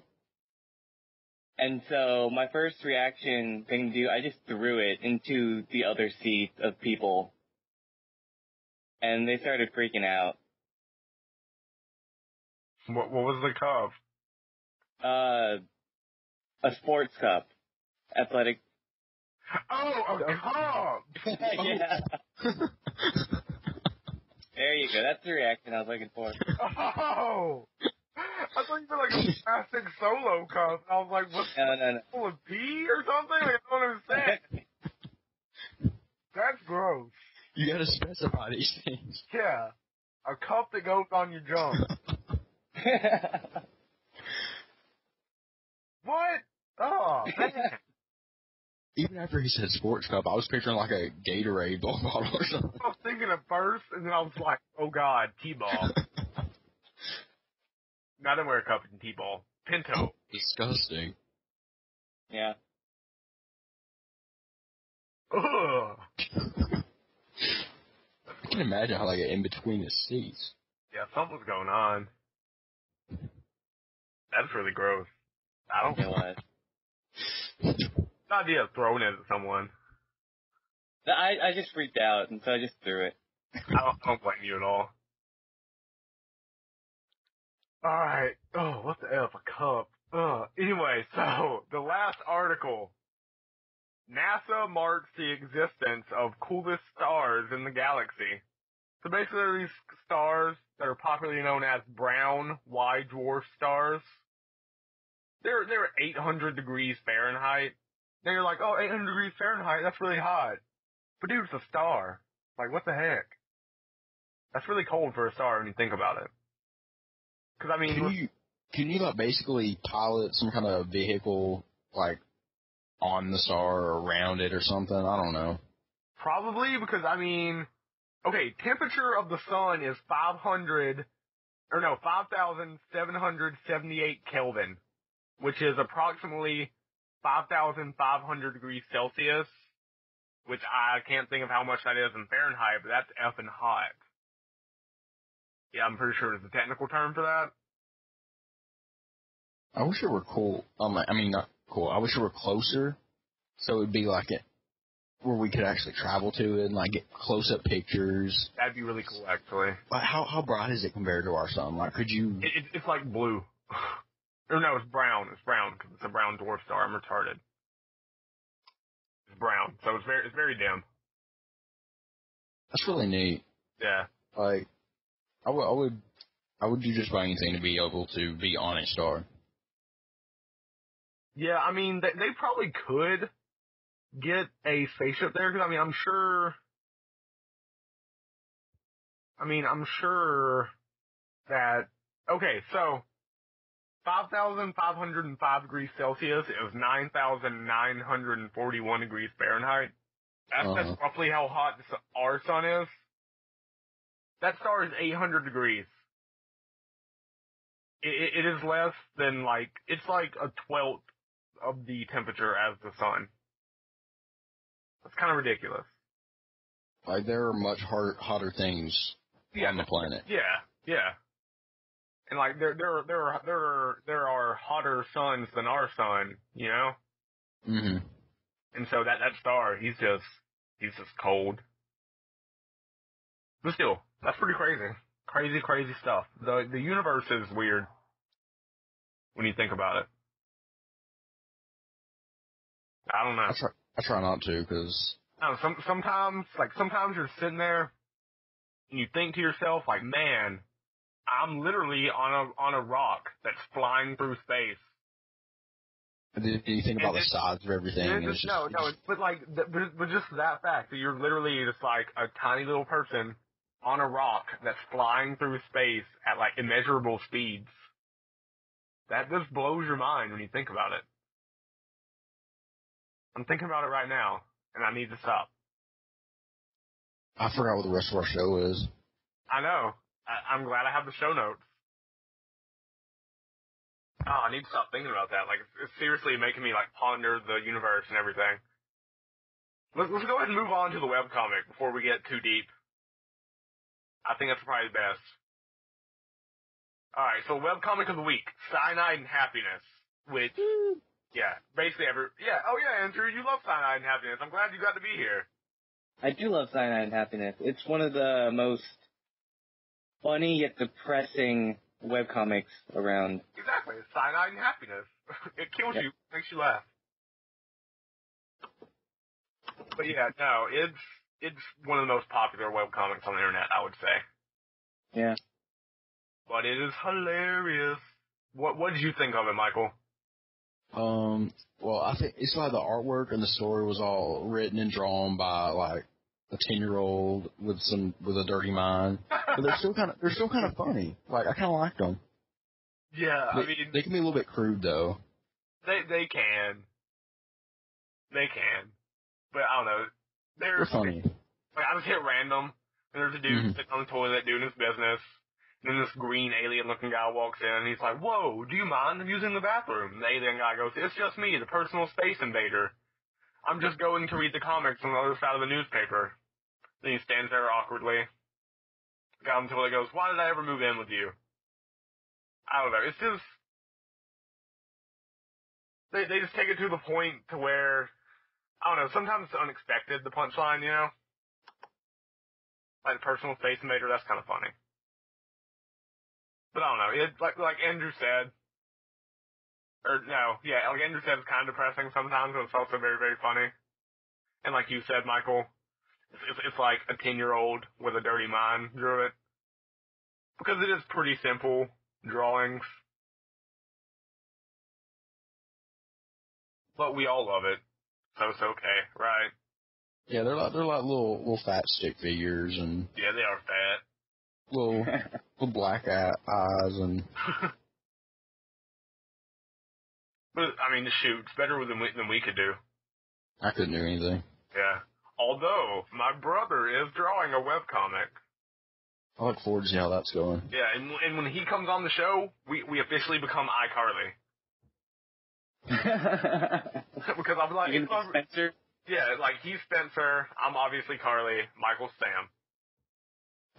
And so my first reaction thing to do, I just threw it into the other seat of people. And they started freaking out. What was the cup? A sports cup. Athletic. Oh, a cup! Yeah. There you go. That's the reaction I was looking for. Oh! I thought you were like a plastic solo cup. I was like, what's No. full of pee or something? Like, I don't understand. That's gross. You gotta specify these things. Yeah. A cup that goes on your junk. What? Oh, man. Even after he said sports cup, I was picturing like a Gatorade bottle or something. I was thinking at first, and then I was like, oh God, T-ball. I didn't wear a cup in T-ball. Pinto. Disgusting. Yeah. Ugh. I can imagine how like in between the seats. Yeah, something's going on. That's really gross. I don't know what. The idea of throwing it at someone. I just freaked out, and so I just threw it. I don't blame you at all. Alright. Oh, what the F? A cup. Anyway, so, the last article. NASA marks the existence of coolest stars in the galaxy. So basically these stars that are popularly known as brown white dwarf stars, they're 800 degrees Fahrenheit. Then you're like, oh, 800 degrees Fahrenheit, that's really hot. But dude, it's a star. Like, what the heck? That's really cold for a star when you think about it. Cause I mean, can you like basically pilot some kind of vehicle like on the star or around it or something? I don't know. Probably because I mean, okay, temperature of the sun is 5,778 Kelvin, which is approximately 5,500 degrees Celsius, which I can't think of how much that is in Fahrenheit, but that's effing hot. Yeah, I'm pretty sure there's a technical term for that. I wish it were cool. I mean, not cool. I wish it were closer, so it would be like it where we could actually travel to it and like get close-up pictures. That'd be really cool, actually. But how bright is it compared to our sun? Like, could you? It's like blue. Or no, it's brown. It's brown because it's a brown dwarf star. I'm retarded. It's brown, so it's very dim. That's really neat. Yeah. Like, I would do just about anything to be able to be on a star. Yeah, I mean, they probably could get a spaceship there, because, I mean, I'm sure that, okay, so, 5,505 degrees Celsius is 9,941 degrees Fahrenheit. That's roughly how hot our sun is. That star is 800 degrees. It is less than, like, it's like a 12th of the temperature as the sun. That's kind of ridiculous. Like, there are much hotter things on the planet. Yeah. And like there are hotter suns than our sun, you know? Mhm. And so that star, he's just cold. But still, that's pretty crazy. Crazy stuff. The universe is weird when you think about it. I don't know. I try not to, because sometimes you're sitting there and you think to yourself, like, man, I'm literally on a rock that's flying through space. do you think about the size of everything? But just that fact that you're literally just like a tiny little person on a rock that's flying through space at like immeasurable speeds. That just blows your mind when you think about it. I'm thinking about it right now, and I need to stop. I forgot what the rest of our show is. I know. I'm glad I have the show notes. Oh, I need to stop thinking about that. Like, it's seriously making me, like, ponder the universe and everything. Let's go ahead and move on to the webcomic before we get too deep. I think that's probably best. Alright, so webcomic of the week, Cyanide and Happiness, which, yeah, basically Andrew, you love Cyanide and Happiness. I'm glad you got to be here. I do love Cyanide and Happiness. It's one of the most funny yet depressing webcomics around. Exactly, it's Cyanide and Happiness. It kills you, makes you laugh. But yeah, no, it's one of the most popular webcomics on the internet, I would say. Yeah. But it is hilarious. What did you think of it, Michael? Well, I think it's like the artwork and the story was all written and drawn by like a 10-year-old with a dirty mind, but they're still kind of funny. Like, I kind of like them. Yeah, I mean, they can be a little bit crude though. They can, but I don't know. They're funny. Like, I just hit random, and there's a dude sitting on the toilet doing his business. And then this green alien-looking guy walks in, and he's like, "Whoa, do you mind using the bathroom?" And the alien guy goes, "It's just me, the personal space invader. I'm just going to read the comics on the other side of the newspaper." Then he stands there awkwardly. The guy on the toilet goes, "Why did I ever move in with you?" I don't know. It's just they just take it to the point to where, I don't know. Sometimes it's unexpected, the punchline, you know. Like the personal space invader, that's kind of funny. But I don't know. It's like Andrew said, like Andrew said, it's kind of depressing sometimes, but it's also very, very funny. And like you said, Michael, it's like a 10-year-old with a dirty mind drew it. Because it is pretty simple drawings. But we all love it. So it's okay, right? Yeah, they're like little fat stick figures, and yeah, they are fat. Little black eyes and. But I mean, shoot, it's better than we could do. I couldn't do anything. Yeah. Although my brother is drawing a webcomic. I look forward to see how that's going. Yeah, and when he comes on the show, we officially become iCarly. Because I'm like, Spencer? Yeah, like he's Spencer. I'm obviously Carly. Michael's Sam.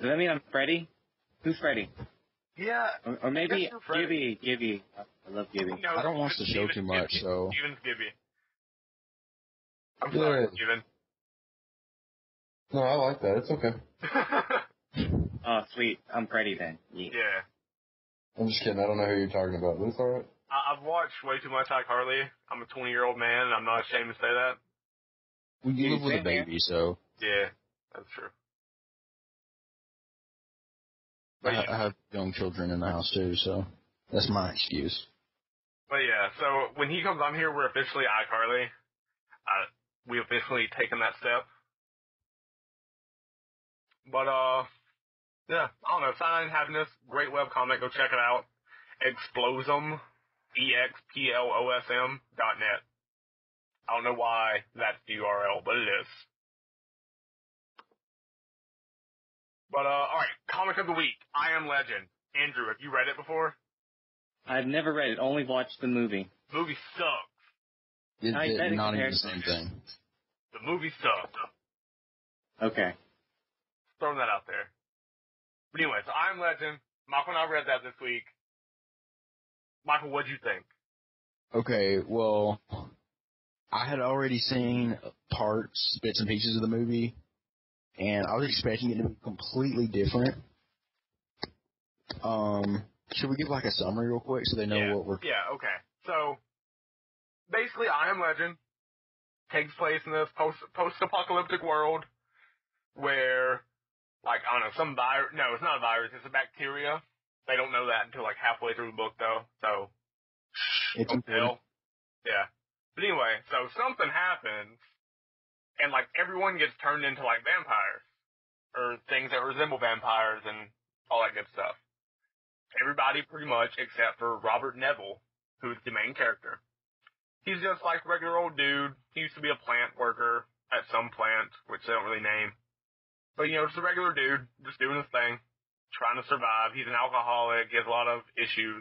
Does that mean I'm Freddy? Who's Freddy? Yeah. Or maybe Gibby. I love Gibby. No, I don't watch the show too much, so. Steven's Gibby. I'm sorry, Steven. No, I like that. It's okay. Oh, sweet. I'm Freddy then. Yeah. I'm just kidding. I don't know who you're talking about, but it's alright. I've watched way too much iCarly. I'm a 20-year-old man, and I'm not ashamed to say that. Well, you live with a baby, so. Yeah, that's true. I have young children in the house, too, so that's my excuse. But yeah, So when he comes on here, we're officially iCarly. We officially taken that step. But, yeah, I don't know. Cyanide and Happiness, great webcomic. Go check it out. Explosm, EXPLOSM.net. I don't know why that's the URL, but it is. But, alright, comic of the week, I Am Legend. Andrew, have you read it before? I've never read it, only watched the movie. The movie sucks. It's I bet not even compared- the same thing. The movie sucks. Okay. Throwing that out there. But anyway, so I Am Legend. Michael and I read that this week. Michael, what'd you think? Okay, well, I had already seen parts, bits and pieces of the movie, and I was expecting it to be completely different. Should we give like a summary real quick so they know what we're... Yeah, okay. So, basically, I Am Legend takes place in this post-apocalyptic world where, like, I don't know, some virus... No, it's not a virus, it's a bacteria. They don't know that until, like, halfway through the book, though, so... It's don't tell. Yeah. But anyway, so something happens, and, like, everyone gets turned into, like, vampires. Or things that resemble vampires and all that good stuff. Everybody pretty much except for Robert Neville, who's the main character. He's just like a regular old dude. He used to be a plant worker at some plant, which they don't really name. But, you know, just a regular dude, just doing his thing, trying to survive. He's an alcoholic. He has a lot of issues,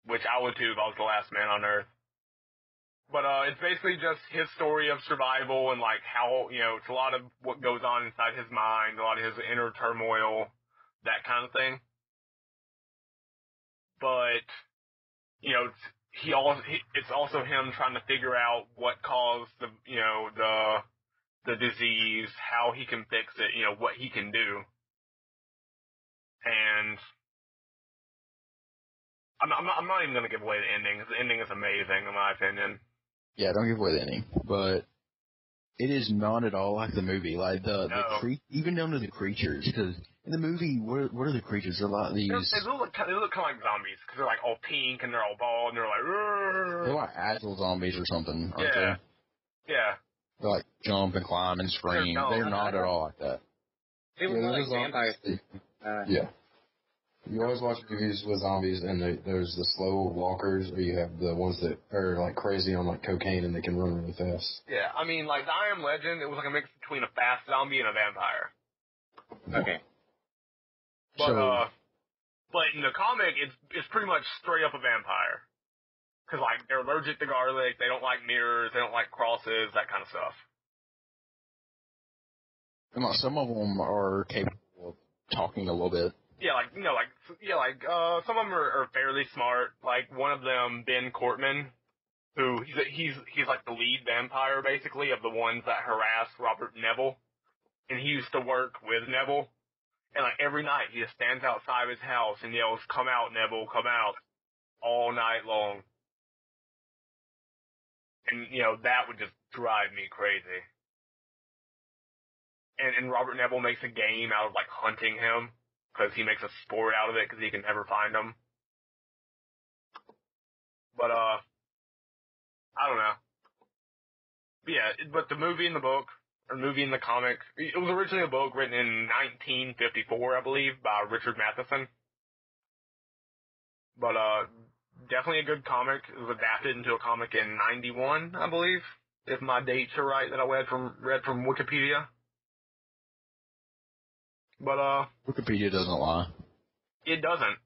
which I would too if I was the last man on Earth. But it's basically just his story of survival and, like, how, you know, it's a lot of what goes on inside his mind, a lot of his inner turmoil, that kind of thing. But, you know, it's also him trying to figure out what caused the, you know, the disease, how he can fix it, you know, what he can do. And I'm not even going to give away the ending, 'cause the ending is amazing, in my opinion. Yeah, don't give away the ending. But it is not at all like the movie. Like, even down to the creatures, because in the movie, what are the creatures? They're like these... They look kind of like zombies, because they're, like, all pink, and they're all bald, and they're like... Rrr. They're like agile zombies or something, aren't they? Yeah. They like jump and climb and scream. They're not at all like that. It was like vampires. Yeah. You always watch movies with zombies, and there's the slow walkers, or you have the ones that are, like, crazy on, like, cocaine, and they can run really fast. Yeah, I mean, like, the I Am Legend, it was like a mix between a fast zombie and a vampire. Okay. But in the comic, it's pretty much straight up a vampire. Cause, like, they're allergic to garlic, they don't like mirrors, they don't like crosses, that kind of stuff. And like, some of them are capable of talking a little bit. Yeah, like, you know, some of them are fairly smart. Like, one of them, Ben Cortman, who, he's like the lead vampire, basically, of the ones that harass Robert Neville. And he used to work with Neville. And, like, every night he just stands outside his house and yells, "Come out, Neville, come out," all night long. And, you know, that would just drive me crazy. And Robert Neville makes a game out of, like, hunting him. Because he makes a sport out of it because he can never find them. But, I don't know. But yeah, but the movie and the book, or movie and the comic, it was originally a book written in 1954, I believe, by Richard Matheson. But, definitely a good comic. It was adapted into a comic in 91, I believe, if my dates are right that I read from Wikipedia. But, Wikipedia doesn't lie. It doesn't.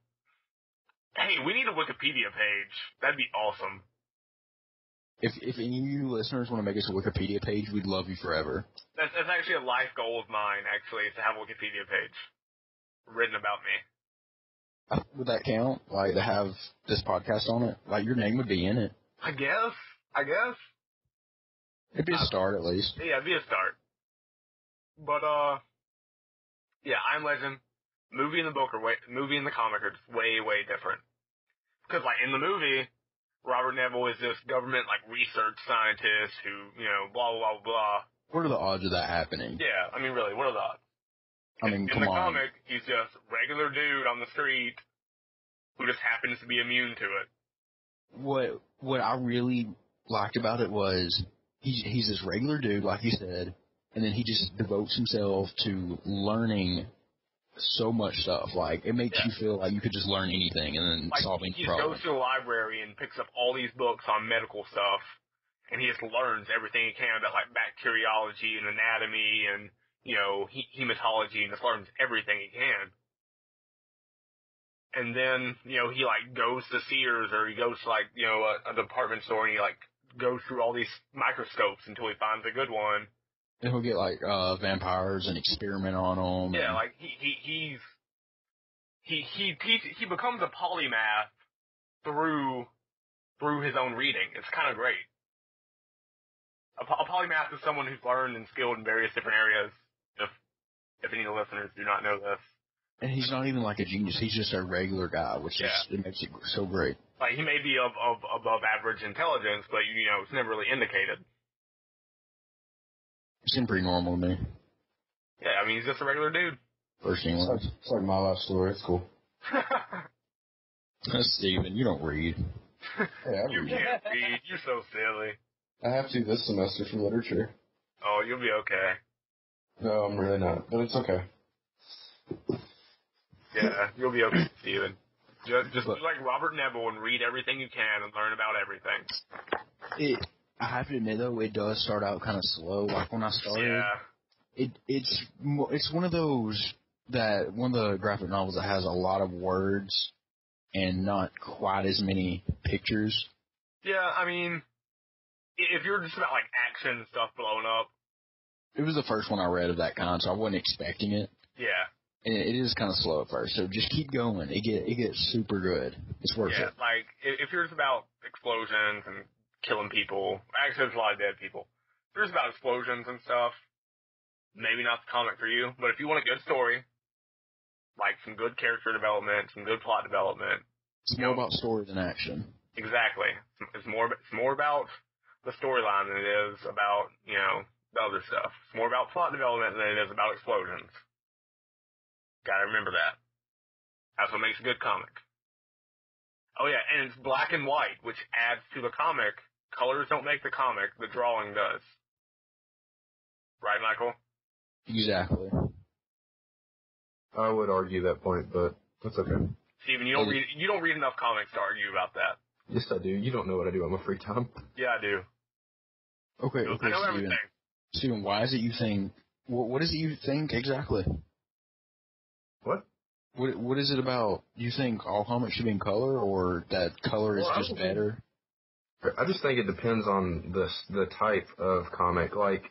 Hey, we need a Wikipedia page. That'd be awesome. If any of you listeners want to make us a Wikipedia page, we'd love you forever. That's actually a life goal of mine, actually, is to have a Wikipedia page written about me. Would that count? Like, to have this podcast on it? Like, your name would be in it. I guess. It'd be a start, at least. Yeah, it'd be a start. But, yeah, I Am Legend, movie and the comic are just way, way different. Because, like, in the movie, Robert Neville is this government, like, research scientist who, you know, blah, blah, blah. What are the odds of that happening? Yeah, I mean, really, what are the odds? I mean, come on. In the comic, he's just regular dude on the street who just happens to be immune to it. what I really liked about it was he's this regular dude, like you said, and then he just devotes himself to learning so much stuff. Like, it makes you feel like you could just learn anything and then like, solving he just problems. goes to the library and picks up all these books on medical stuff, and he just learns everything he can about, like, bacteriology and anatomy and, you know, hematology, and just learns everything he can. And then, you know, he, like, goes to Sears, or he goes to, like, you know, a department store, and he, like, goes through all these microscopes until he finds a good one. And he'll get, like, vampires and experiment on them. Yeah, like, he becomes a polymath through his own reading. It's kind of great. A polymath is someone who's learned and skilled in various different areas, if any of the listeners do not know this. And he's not even like a genius. He's just a regular guy, which it makes it so great. Like, he may be of above average intelligence, but, you know, it's never really indicated. He seemed pretty normal to me. Yeah, I mean, he's just a regular dude. First thing was. It's like my life story. It's cool. Steven, you don't read. Hey, I You read. can't read. You're so silly. I have to this semester for literature. Oh, you'll be okay. No, I'm really not, but it's okay. Yeah, you'll be okay, Steven. Just be like Robert Neville and read everything you can and learn about everything. I have to admit, though, it does start out kind of slow. Like, when I started, it's one of those that one of the graphic novels that has a lot of words and not quite as many pictures. Yeah, I mean, if you're just about, like, action and stuff blowing up. It was the first one I read of that kind, so I wasn't expecting it. Yeah. And it is kind of slow at first, so just keep going. It gets super good. It's worth it. Yeah, like, if you're just about explosions and killing people, actually there's a lot of dead people. If you're just about explosions and stuff, maybe not the comic for you, but if you want a good story, like some good character development, some good plot development. It's more about story than action. Exactly. It's more about the storyline than it is about, you know, the other stuff. It's more about plot development than it is about explosions. Gotta remember that. That's what makes a good comic. Oh yeah, and it's black and white, which adds to the comic. Colors don't make the comic, the drawing does. Right, Michael? Exactly. I would argue that point, but that's okay. Steven, you don't read enough comics to argue about that. Yes, I do. You don't know what I do on my free time. Yeah, I do. Okay, I know Steven. everything. Steven, why is it you think? What is it you think exactly? What? What is it about? You think all comics should be in color, or that color is just better? I just think it depends on the type of comic. Like,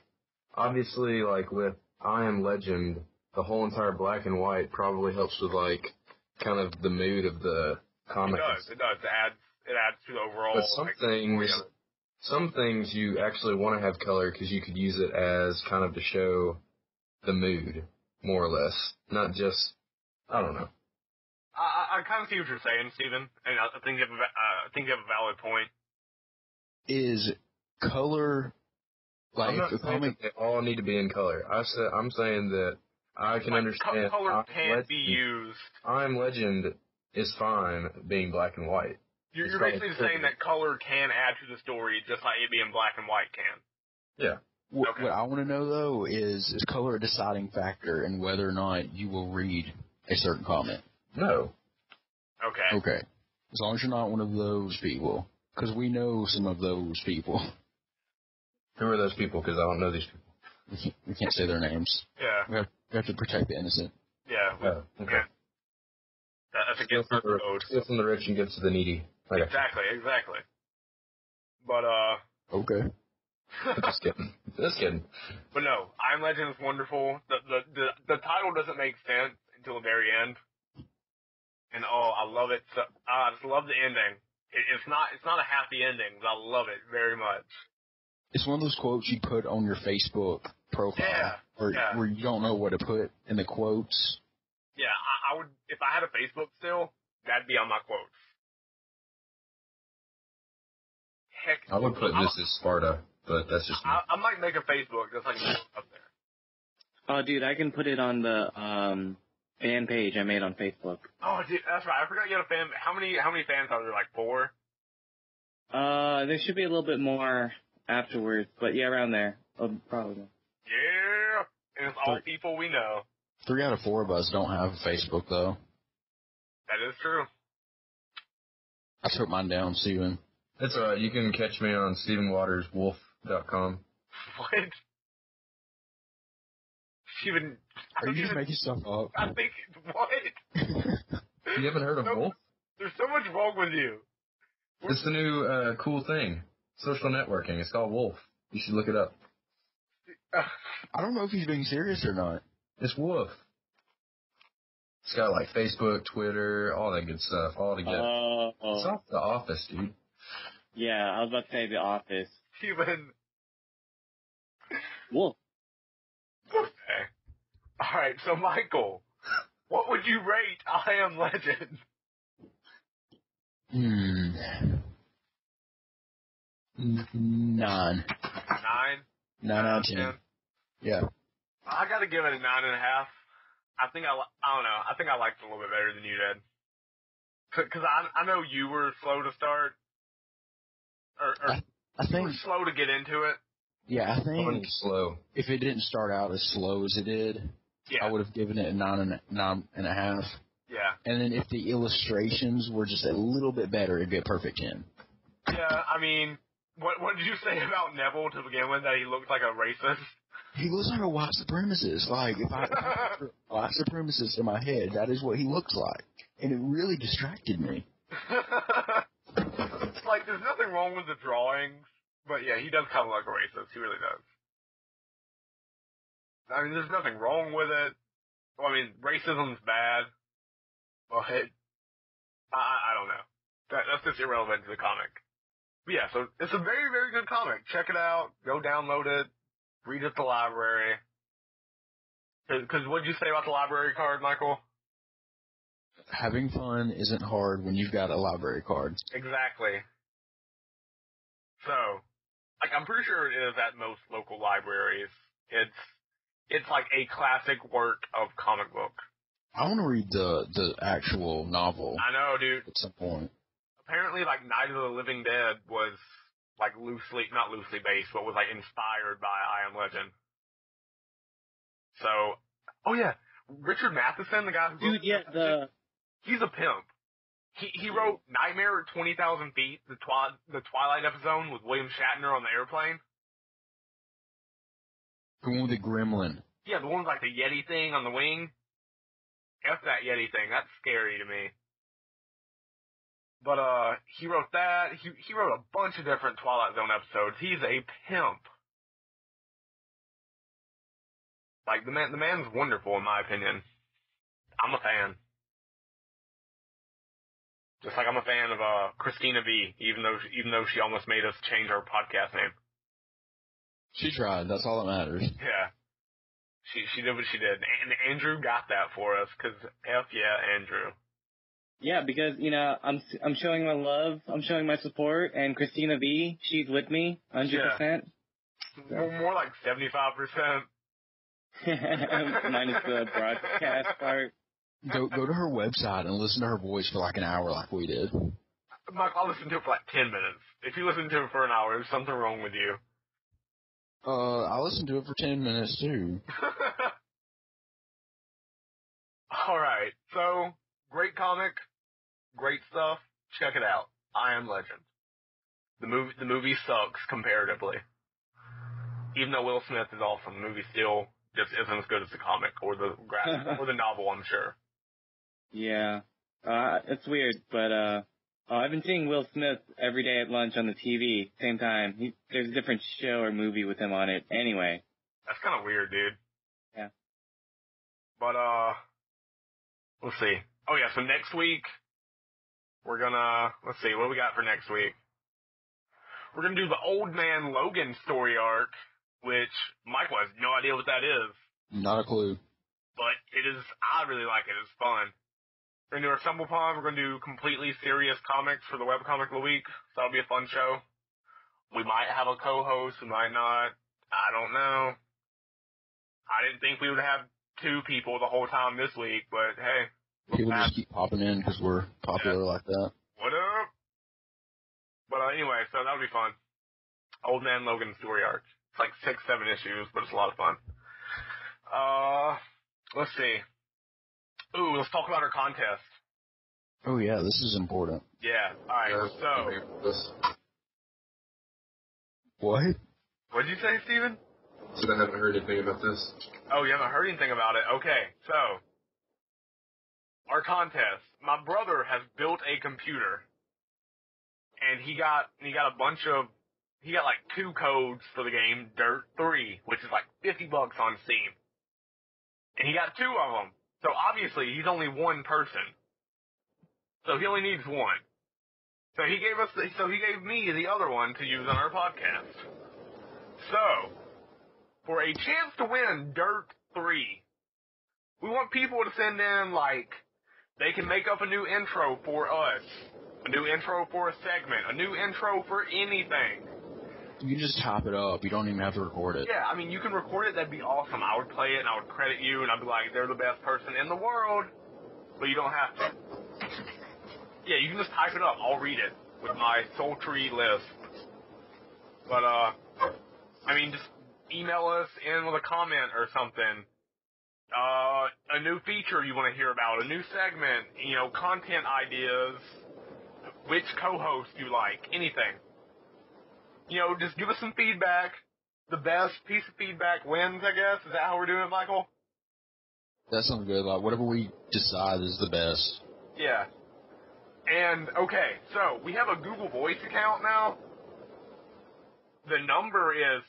obviously, like with I Am Legend, the whole entire black and white probably helps with like kind of the mood of the comic. It does. It adds to the overall. But some things you actually want to have color because you could use it as kind of to show the mood, more or less, not just. I don't know. I kind of see what you're saying, Steven, and I think you have a valid point. Is color like I'm not the saying comic? that they all need to be in color. I'm saying that I can understand. Color can't be used. I Am Legend is fine being black and white. You're basically saying that color can add to the story just like it being black and white can. Yeah. What I want to know, though, is color a deciding factor in whether or not you will read a certain comic? No. Okay. Okay. As long as you're not one of those people. Because we know some of those people. Who are those people? Because I don't know these people. We can't say their names. Yeah. We have to protect the innocent. Yeah. Oh, okay. Yeah. That's against our code. Steal from the rich and give to the needy. Okay. Exactly. But, Okay. Just kidding. But no, I Am Legend is wonderful. The title doesn't make sense until the very end. And I love it. So, I just love the ending. It's not a happy ending, but I love it very much. It's one of those quotes you put on your Facebook profile. Where you don't know what to put in the quotes. Yeah, I would, if I had a Facebook still, that'd be on my quotes. Heck, I would put this as Sparta, but that's just me. I might make a Facebook just like up there. Oh, dude, I can put it on the fan page I made on Facebook. Oh, dude, that's right. I forgot you had a fan. How many fans are there? Like 4? There should be a little bit more afterwards, but yeah, around there. Probably. Yeah, and it's all people we know. 3 out of 4 of us don't have Facebook, though. That is true. I took mine down, Steven. That's alright. You can catch me on StephenWatersWolf.com. What? Steven, Are you just making stuff up? I think, what? You haven't heard of Wolf? There's so much wrong with you. It's the new cool thing. Social networking. It's called Wolf. You should look it up. I don't know if he's being serious or not. It's Wolf. It's got like Facebook, Twitter, all that good stuff all together. It's off The Office, dude. Yeah, I was about to say The Office. Steven. Wolf. Okay. Alright, so Michael, what would you rate I Am Legend? 9. 9? 9 out of 10. Yeah. I gotta give it a 9.5. I think I don't know. I think I liked it a little bit better than you did. Cause I know you were slow to start. I think you were slow to get into it. Yeah, I think slow. If it didn't start out as slow as it did, yeah. I would have given it a 9.5. Yeah. And then if the illustrations were just a little bit better, it'd be a perfect 10. Yeah, I mean, what did you say about Neville to begin with, that he looked like a racist? He looks like a white supremacist. Like, if I put white supremacist in my head, that is what he looks like. And it really distracted me. Like, there's nothing wrong with the drawings, but yeah, he does kind of look like a racist. He really does. I mean, there's nothing wrong with it. Well, I mean, racism's bad, but I don't know. That's just irrelevant to the comic. But yeah, so it's a very, very good comic. Check it out. Go download it. Read it at the library. Because what did you say about the library card, Michael? Having fun isn't hard when you've got a library card. Exactly. So, like, I'm pretty sure it is at most local libraries. It's like a classic work of comic book. I want to read the actual novel. I know, dude. At some point. Apparently, like, Night of the Living Dead was, like, not loosely based, but was, like, inspired by I Am Legend. So, oh yeah, Richard Matheson, the guy who Dude, yeah, he's a pimp. He wrote Nightmare at 20,000 Feet, the Twilight episode with William Shatner on the airplane. The one with the gremlin. Yeah, the one with, like, the Yeti thing on the wing. F that Yeti thing, that's scary to me. But, he wrote that. He wrote a bunch of different Twilight Zone episodes. He's a pimp. Like, the man's wonderful, in my opinion. I'm a fan. Just like I'm a fan of, Christina V, even though she almost made us change our podcast name. She tried, that's all that matters. Yeah. She did what she did. And Andrew got that for us, cause F yeah, Andrew. Yeah, because, you know, I'm showing my love, I'm showing my support, and Christina V, she's with me, 100%. Yeah. More like 75%. Minus the broadcast part. Go to her website and listen to her voice for like an hour like we did. Mike, I'll listen to it for like 10 minutes. If you listen to it for an hour, there's something wrong with you. I listened to it for 10 minutes too. Alright, so, great comic, great stuff, check it out. I Am Legend. The movie sucks comparatively. Even though Will Smith is awesome, the movie still just isn't as good as the comic or the novel, I'm sure. Yeah. It's weird, but I've been seeing Will Smith every day at lunch on the TV, same time. There's a different show or movie with him on it. Anyway. That's kind of weird, dude. Yeah. But, let's see. Oh yeah, so next week, we're gonna, let's see, what do we got for next week? We're gonna do the Old Man Logan story arc, which Michael has no idea what that is. Not a clue. But I really like it. It's fun. We're gonna do our Stumblepond. We're gonna do completely serious comics for the webcomic of the week. So that'll be a fun show. We might have a co-host. We might not. I don't know. I didn't think we would have 2 people the whole time this week, but hey. People just keep popping in because we're popular like that. What up? But, But anyway, so that would be fun. Old Man Logan story arc. It's like 6-7 issues, but it's a lot of fun. Let's see. Ooh, let's talk about our contest. Oh yeah, this is important. Yeah. All right. So. What? What'd you say, Steven? So I haven't heard anything about this. Oh, you haven't heard anything about it? Okay. So, our contest. My brother has built a computer, and he got like 2 codes for the game Dirt 3, which is like $50 on Steam. And he got 2 of them. So obviously he's only one person. So he only needs one. So he gave me the other one to use on our podcast. So, for a chance to win Dirt 3, we want people to send in, like, they can make up a new intro for us, a new intro for a segment, a new intro for anything. You can just top it up. You don't even have to record it. Yeah, I mean, you can record it. That'd be awesome. I would play it, and I would credit you, and I'd be like, they're the best person in the world. But you don't have to. Yeah, you can just type it up. I'll read it with my sultry list. But, I mean, just email us in with a comment or something. A new feature you want to hear about, a new segment, content ideas, which co-host you like, anything. Just give us some feedback. The best piece of feedback wins, I guess. Is that how we're doing it, Michael? That sounds good. Like, whatever we decide is the best. Yeah. And, okay, so we have a Google Voice account now. The number is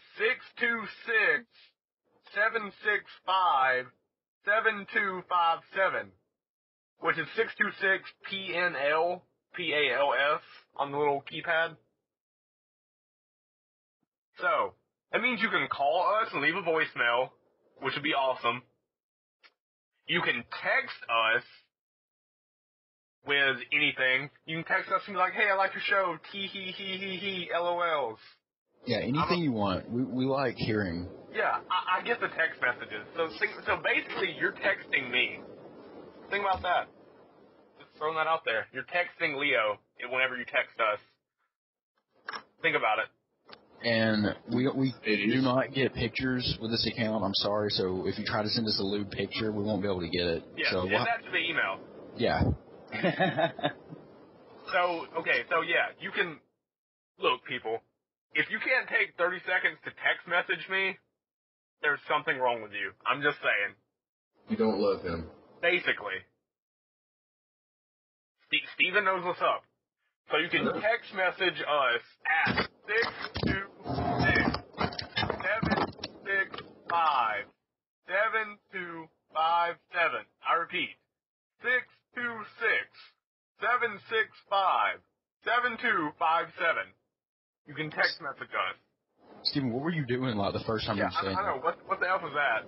626-765-7257, which is 626-PNL-PALS on the little keypad. So, that means you can call us and leave a voicemail, which would be awesome. You can text us with anything. You can text us and be like, hey, I like your show, tee-hee-hee-hee-hee, LOLs. Yeah, anything you want. We like hearing. Yeah, I get the text messages. So basically, you're texting me. Think about that. Just throwing that out there. You're texting Leo whenever you text us. Think about it. And we do not get pictures with this account. I'm sorry. So if you try to send us a lewd picture, we won't be able to get it. Yeah, so send that to the email. Yeah. So you can look, people. If you can't take 30 seconds to text message me, there's something wrong with you. I'm just saying. You don't love him. Basically. Steven knows what's up. So you can text message us at 626-765-7257. I repeat, 626-765-7257. You can text message us. Steven, what were you doing like the first time you were saying I know. What the F was that?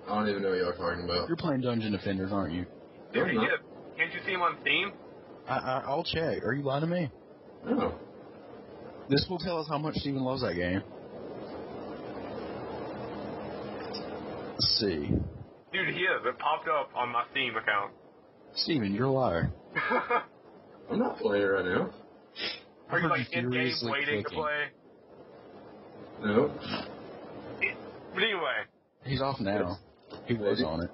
I don't even know what y'all are talking about. You're playing Dungeon Defenders, aren't you? Dude, he is. Can't you see him on Steam? I'll check. Are you lying to me? No. This will tell us how much Steven loves that game. Let's see. Dude, he is. It popped up on my Steam account. Steven, you're a liar. I'm not playing right now. Are you like in-game waiting to play? No. But anyway. He's off now. He was on it.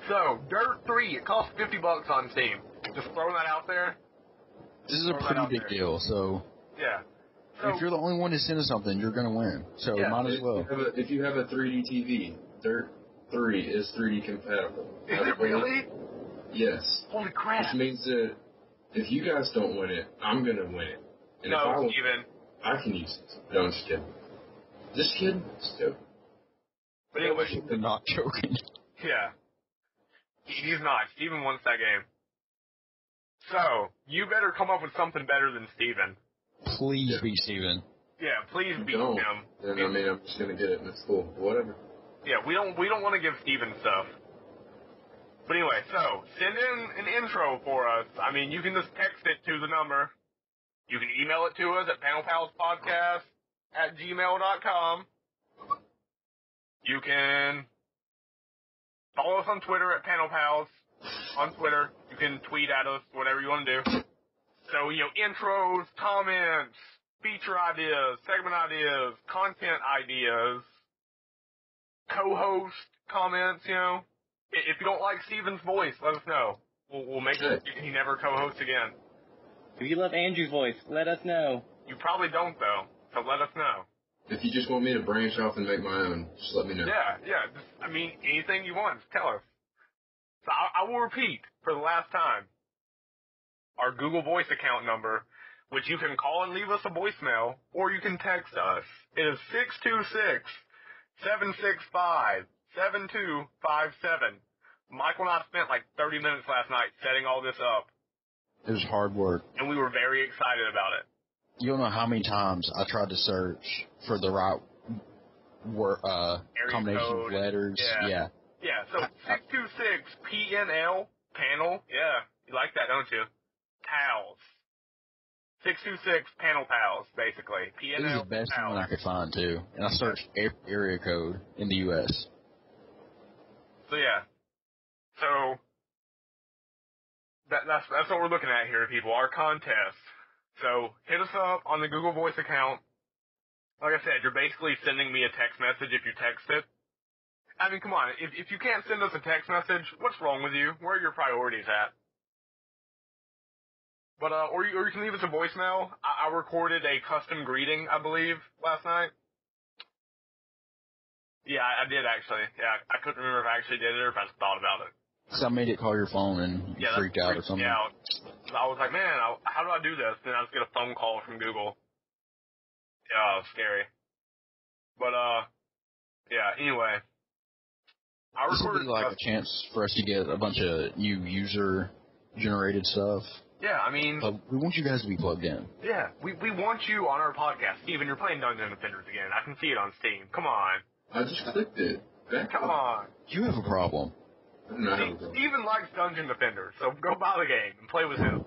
So, Dirt 3, it costs $50 on Steam. Just throwing that out there. This is a pretty big deal, so... Yeah. So, if you're the only one to send us something, you're going to win. So, might as well. If you have a 3D TV, Dirt 3 is 3D compatible. Is it really? Yes. Holy crap. Which means that if you guys don't win it, I'm going to win it. And no, if I win, Steven. I can use it. No, I'm just kidding. Just kidding? Just joking. But anyway. They're not joking. Yeah. He's not. Steven wants that game. So, you better come up with something better than Steven. Please be Steven. Yeah, please beat don't. him. Then, I mean, I'm just going to get it and it's cool. Whatever. Yeah, we don't want to give Steven stuff. But anyway, so, send in an intro for us. I mean, you can just text it to the number. You can email it to us at panelpalspodcast@gmail.com. You can follow us on Twitter at panelpals. On Twitter. You can tweet at us, whatever you want to do. So, intros, comments, feature ideas, segment ideas, content ideas, co-host comments, If you don't like Steven's voice, let us know. We'll make sure he never co-hosts again. If you love Andrew's voice, let us know. You probably don't, though, so let us know. If you just want me to branch off and make my own, just let me know. Yeah. Anything you want, just tell us. So I will repeat for the last time. Our Google Voice account number, which you can call and leave us a voicemail, or you can text us. It is 626-765-7257. Michael and I spent like 30 minutes last night setting all this up. It was hard work. And we were very excited about it. You don't know how many times I tried to search for the right combination code. of letters. Yeah. Yeah, so 626 PNL, panel, yeah, you like that, don't you? Pals. 626 panel pals, basically. It was the best one I could find, too. And I searched area code in the U.S. So, yeah. So, that's what we're looking at here, people, our contest. So, hit us up on the Google Voice account. Like I said, you're basically sending me a text message if you text it. I mean, come on, if you can't send us a text message, what's wrong with you? Where are your priorities at? But, or you can leave us a voicemail. I recorded a custom greeting, I believe, last night. Yeah, I did actually. Yeah, I couldn't remember if I actually did it or if I just thought about it. So I made it call your phone and you freaked out or something. Yeah, I was like, man, how do I do this? Then I just get a phone call from Google. Yeah, it was scary. But, yeah, anyway. This would be like a chance for us to get a bunch of new user-generated stuff. Yeah, I mean... we want you guys to be plugged in. Yeah, we want you on our podcast. Steven, you're playing Dungeons & Defenders again. I can see it on Steam. Come on. I just clicked it. Come on. You have a problem. Steven likes Dungeon Defenders, so go buy the game and play with him.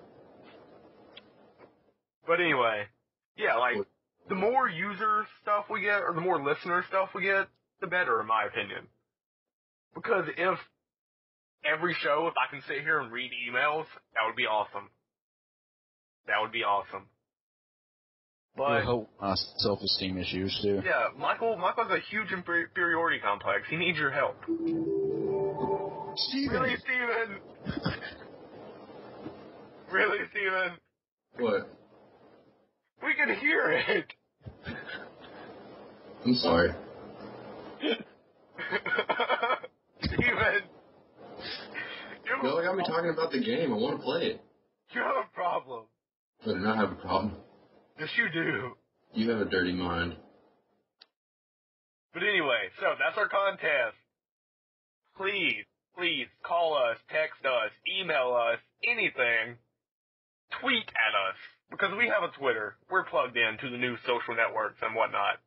But anyway, yeah, like, the more user stuff we get, or the more listener stuff we get, the better, in my opinion. Because if every show, if I can sit here and read emails, that would be awesome. That would be awesome. But, help my self-esteem issues, too. Yeah, Michael has a huge inferiority complex. He needs your help. Steven! Really, Steven? Really, Steven? What? We can hear it! I'm sorry. Steven! Y'all got me talking about the game. I want to play it. You have a problem. I do not have a problem. Yes, you do. You have a dirty mind. But anyway, so that's our contest. Please call us, text us, email us, anything. Tweet at us. Because we have a Twitter. We're plugged in to the new social networks and whatnot.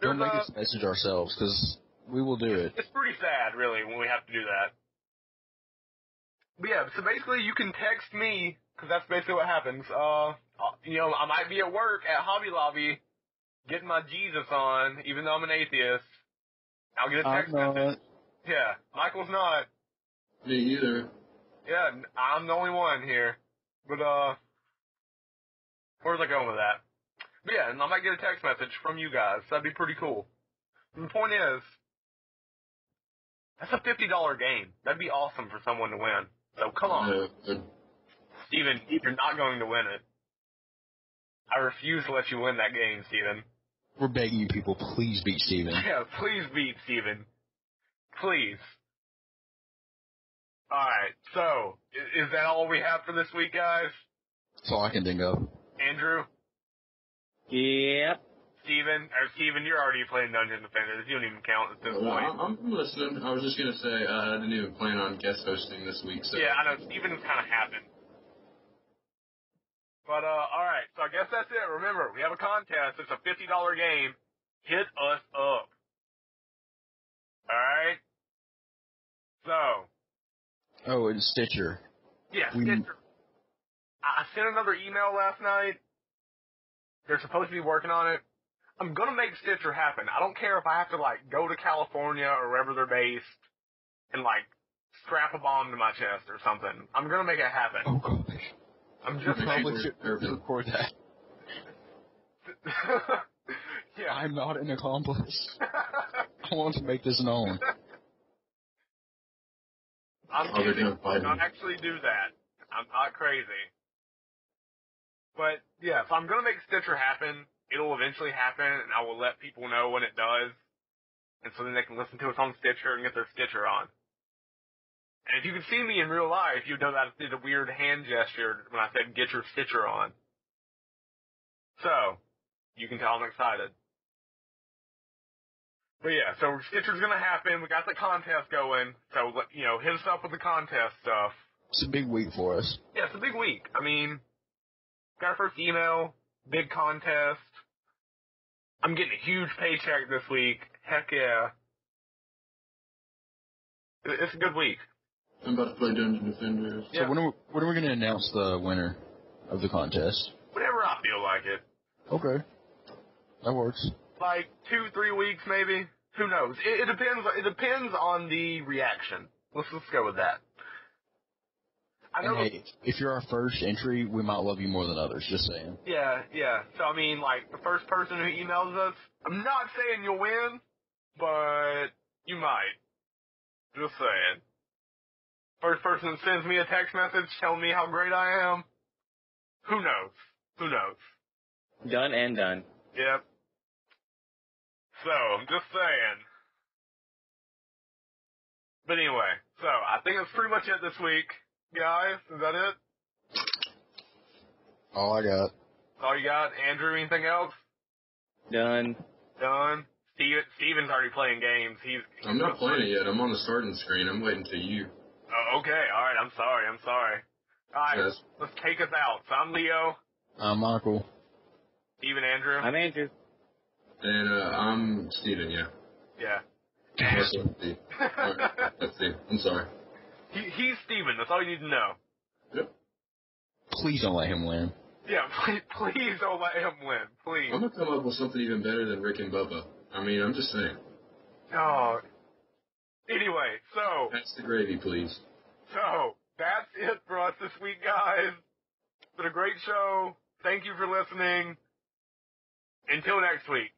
Don't make us message ourselves, because we will do it. It's pretty sad, really, when we have to do that. But yeah, so basically you can text me, because that's basically what happens. I might be at work at Hobby Lobby getting my Jesus on, even though I'm an atheist. I'll get a text message. Yeah, Michael's not. Me either. Yeah, I'm the only one here. But, where's I going with that? But yeah, and I might get a text message from you guys. That'd be pretty cool. And the point is, that's a $50 game. That'd be awesome for someone to win. So come on. Steven, you're not going to win it. I refuse to let you win that game, Steven. We're begging you people, please beat Steven. Yeah, please beat Steven. Please. Alright, so, is that all we have for this week, guys? That's all I can think of. Andrew? Yep. Steven, you're already playing Dungeon Defenders. You don't even count at this point. I'm listening. I was just going to say, I didn't even plan on guest hosting this week, so. Yeah, I know. Steven's kind of happened. But, alright, so I guess that's it. Remember, we have a contest. It's a $50 game. Hit us up. Alright? So. Oh, and Stitcher. Yeah, Stitcher. I sent another email last night. They're supposed to be working on it. I'm gonna make Stitcher happen. I don't care if I have to, go to California or wherever they're based and, strap a bomb to my chest or something. I'm gonna make it happen. Oh, gosh. I'm I'm just Probably should record that. Yeah. I'm not an accomplice. I want to make this known. I'm kidding. Don't actually do that. I'm not crazy. But, yeah, if I'm going to make Stitcher happen, it'll eventually happen, and I will let people know when it does. And so then they can listen to us on Stitcher and get their Stitcher on. And if you could see me in real life, you'd know that I did a weird hand gesture when I said get your Stitcher on. So, you can tell I'm excited. But yeah, so Stitcher's gonna happen. We got the contest going. So, you know, hit us up with the contest stuff. It's a big week for us. Yeah, it's a big week. I mean, got our first email, big contest. I'm getting a huge paycheck this week. Heck yeah. It's a good week. I'm about to play Dungeon Defenders. So when are we going to announce the winner of the contest? Whenever I feel like it. Okay. That works. Like 2-3 weeks maybe. Who knows? It depends. It depends on the reaction. Let's go with that. I know. And hey, if you're our first entry, we might love you more than others. Just saying. Yeah. So I mean, like the first person who emails us, I'm not saying you'll win, but you might. Just saying. First person that sends me a text message telling me how great I am. Who knows? Done and done. Yep. So, I'm just saying. But anyway, so I think that's pretty much it this week. Guys, is that it? All I got. All you got? Andrew, anything else? Done. Steven's already playing games. I'm not playing it yet. I'm on the starting screen. I'm waiting till you. Oh, okay. All right. I'm sorry. All right. Yes. Let's take us out. So I'm Leo. I'm Michael. Steven, Andrew. I'm Andrew. And I'm Steven, yeah. Yeah. What's up, Steve? All right, that's Steve. I'm sorry. He's Steven. That's all you need to know. Yep. Please don't let him win. Yeah, please don't let him win. Please. I'm going to come up with something even better than Rick and Bubba. I mean, I'm just saying. Oh. Anyway, so. That's the gravy, please. So, that's it for us this week, guys. It's been a great show. Thank you for listening. Until next week.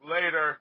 Later.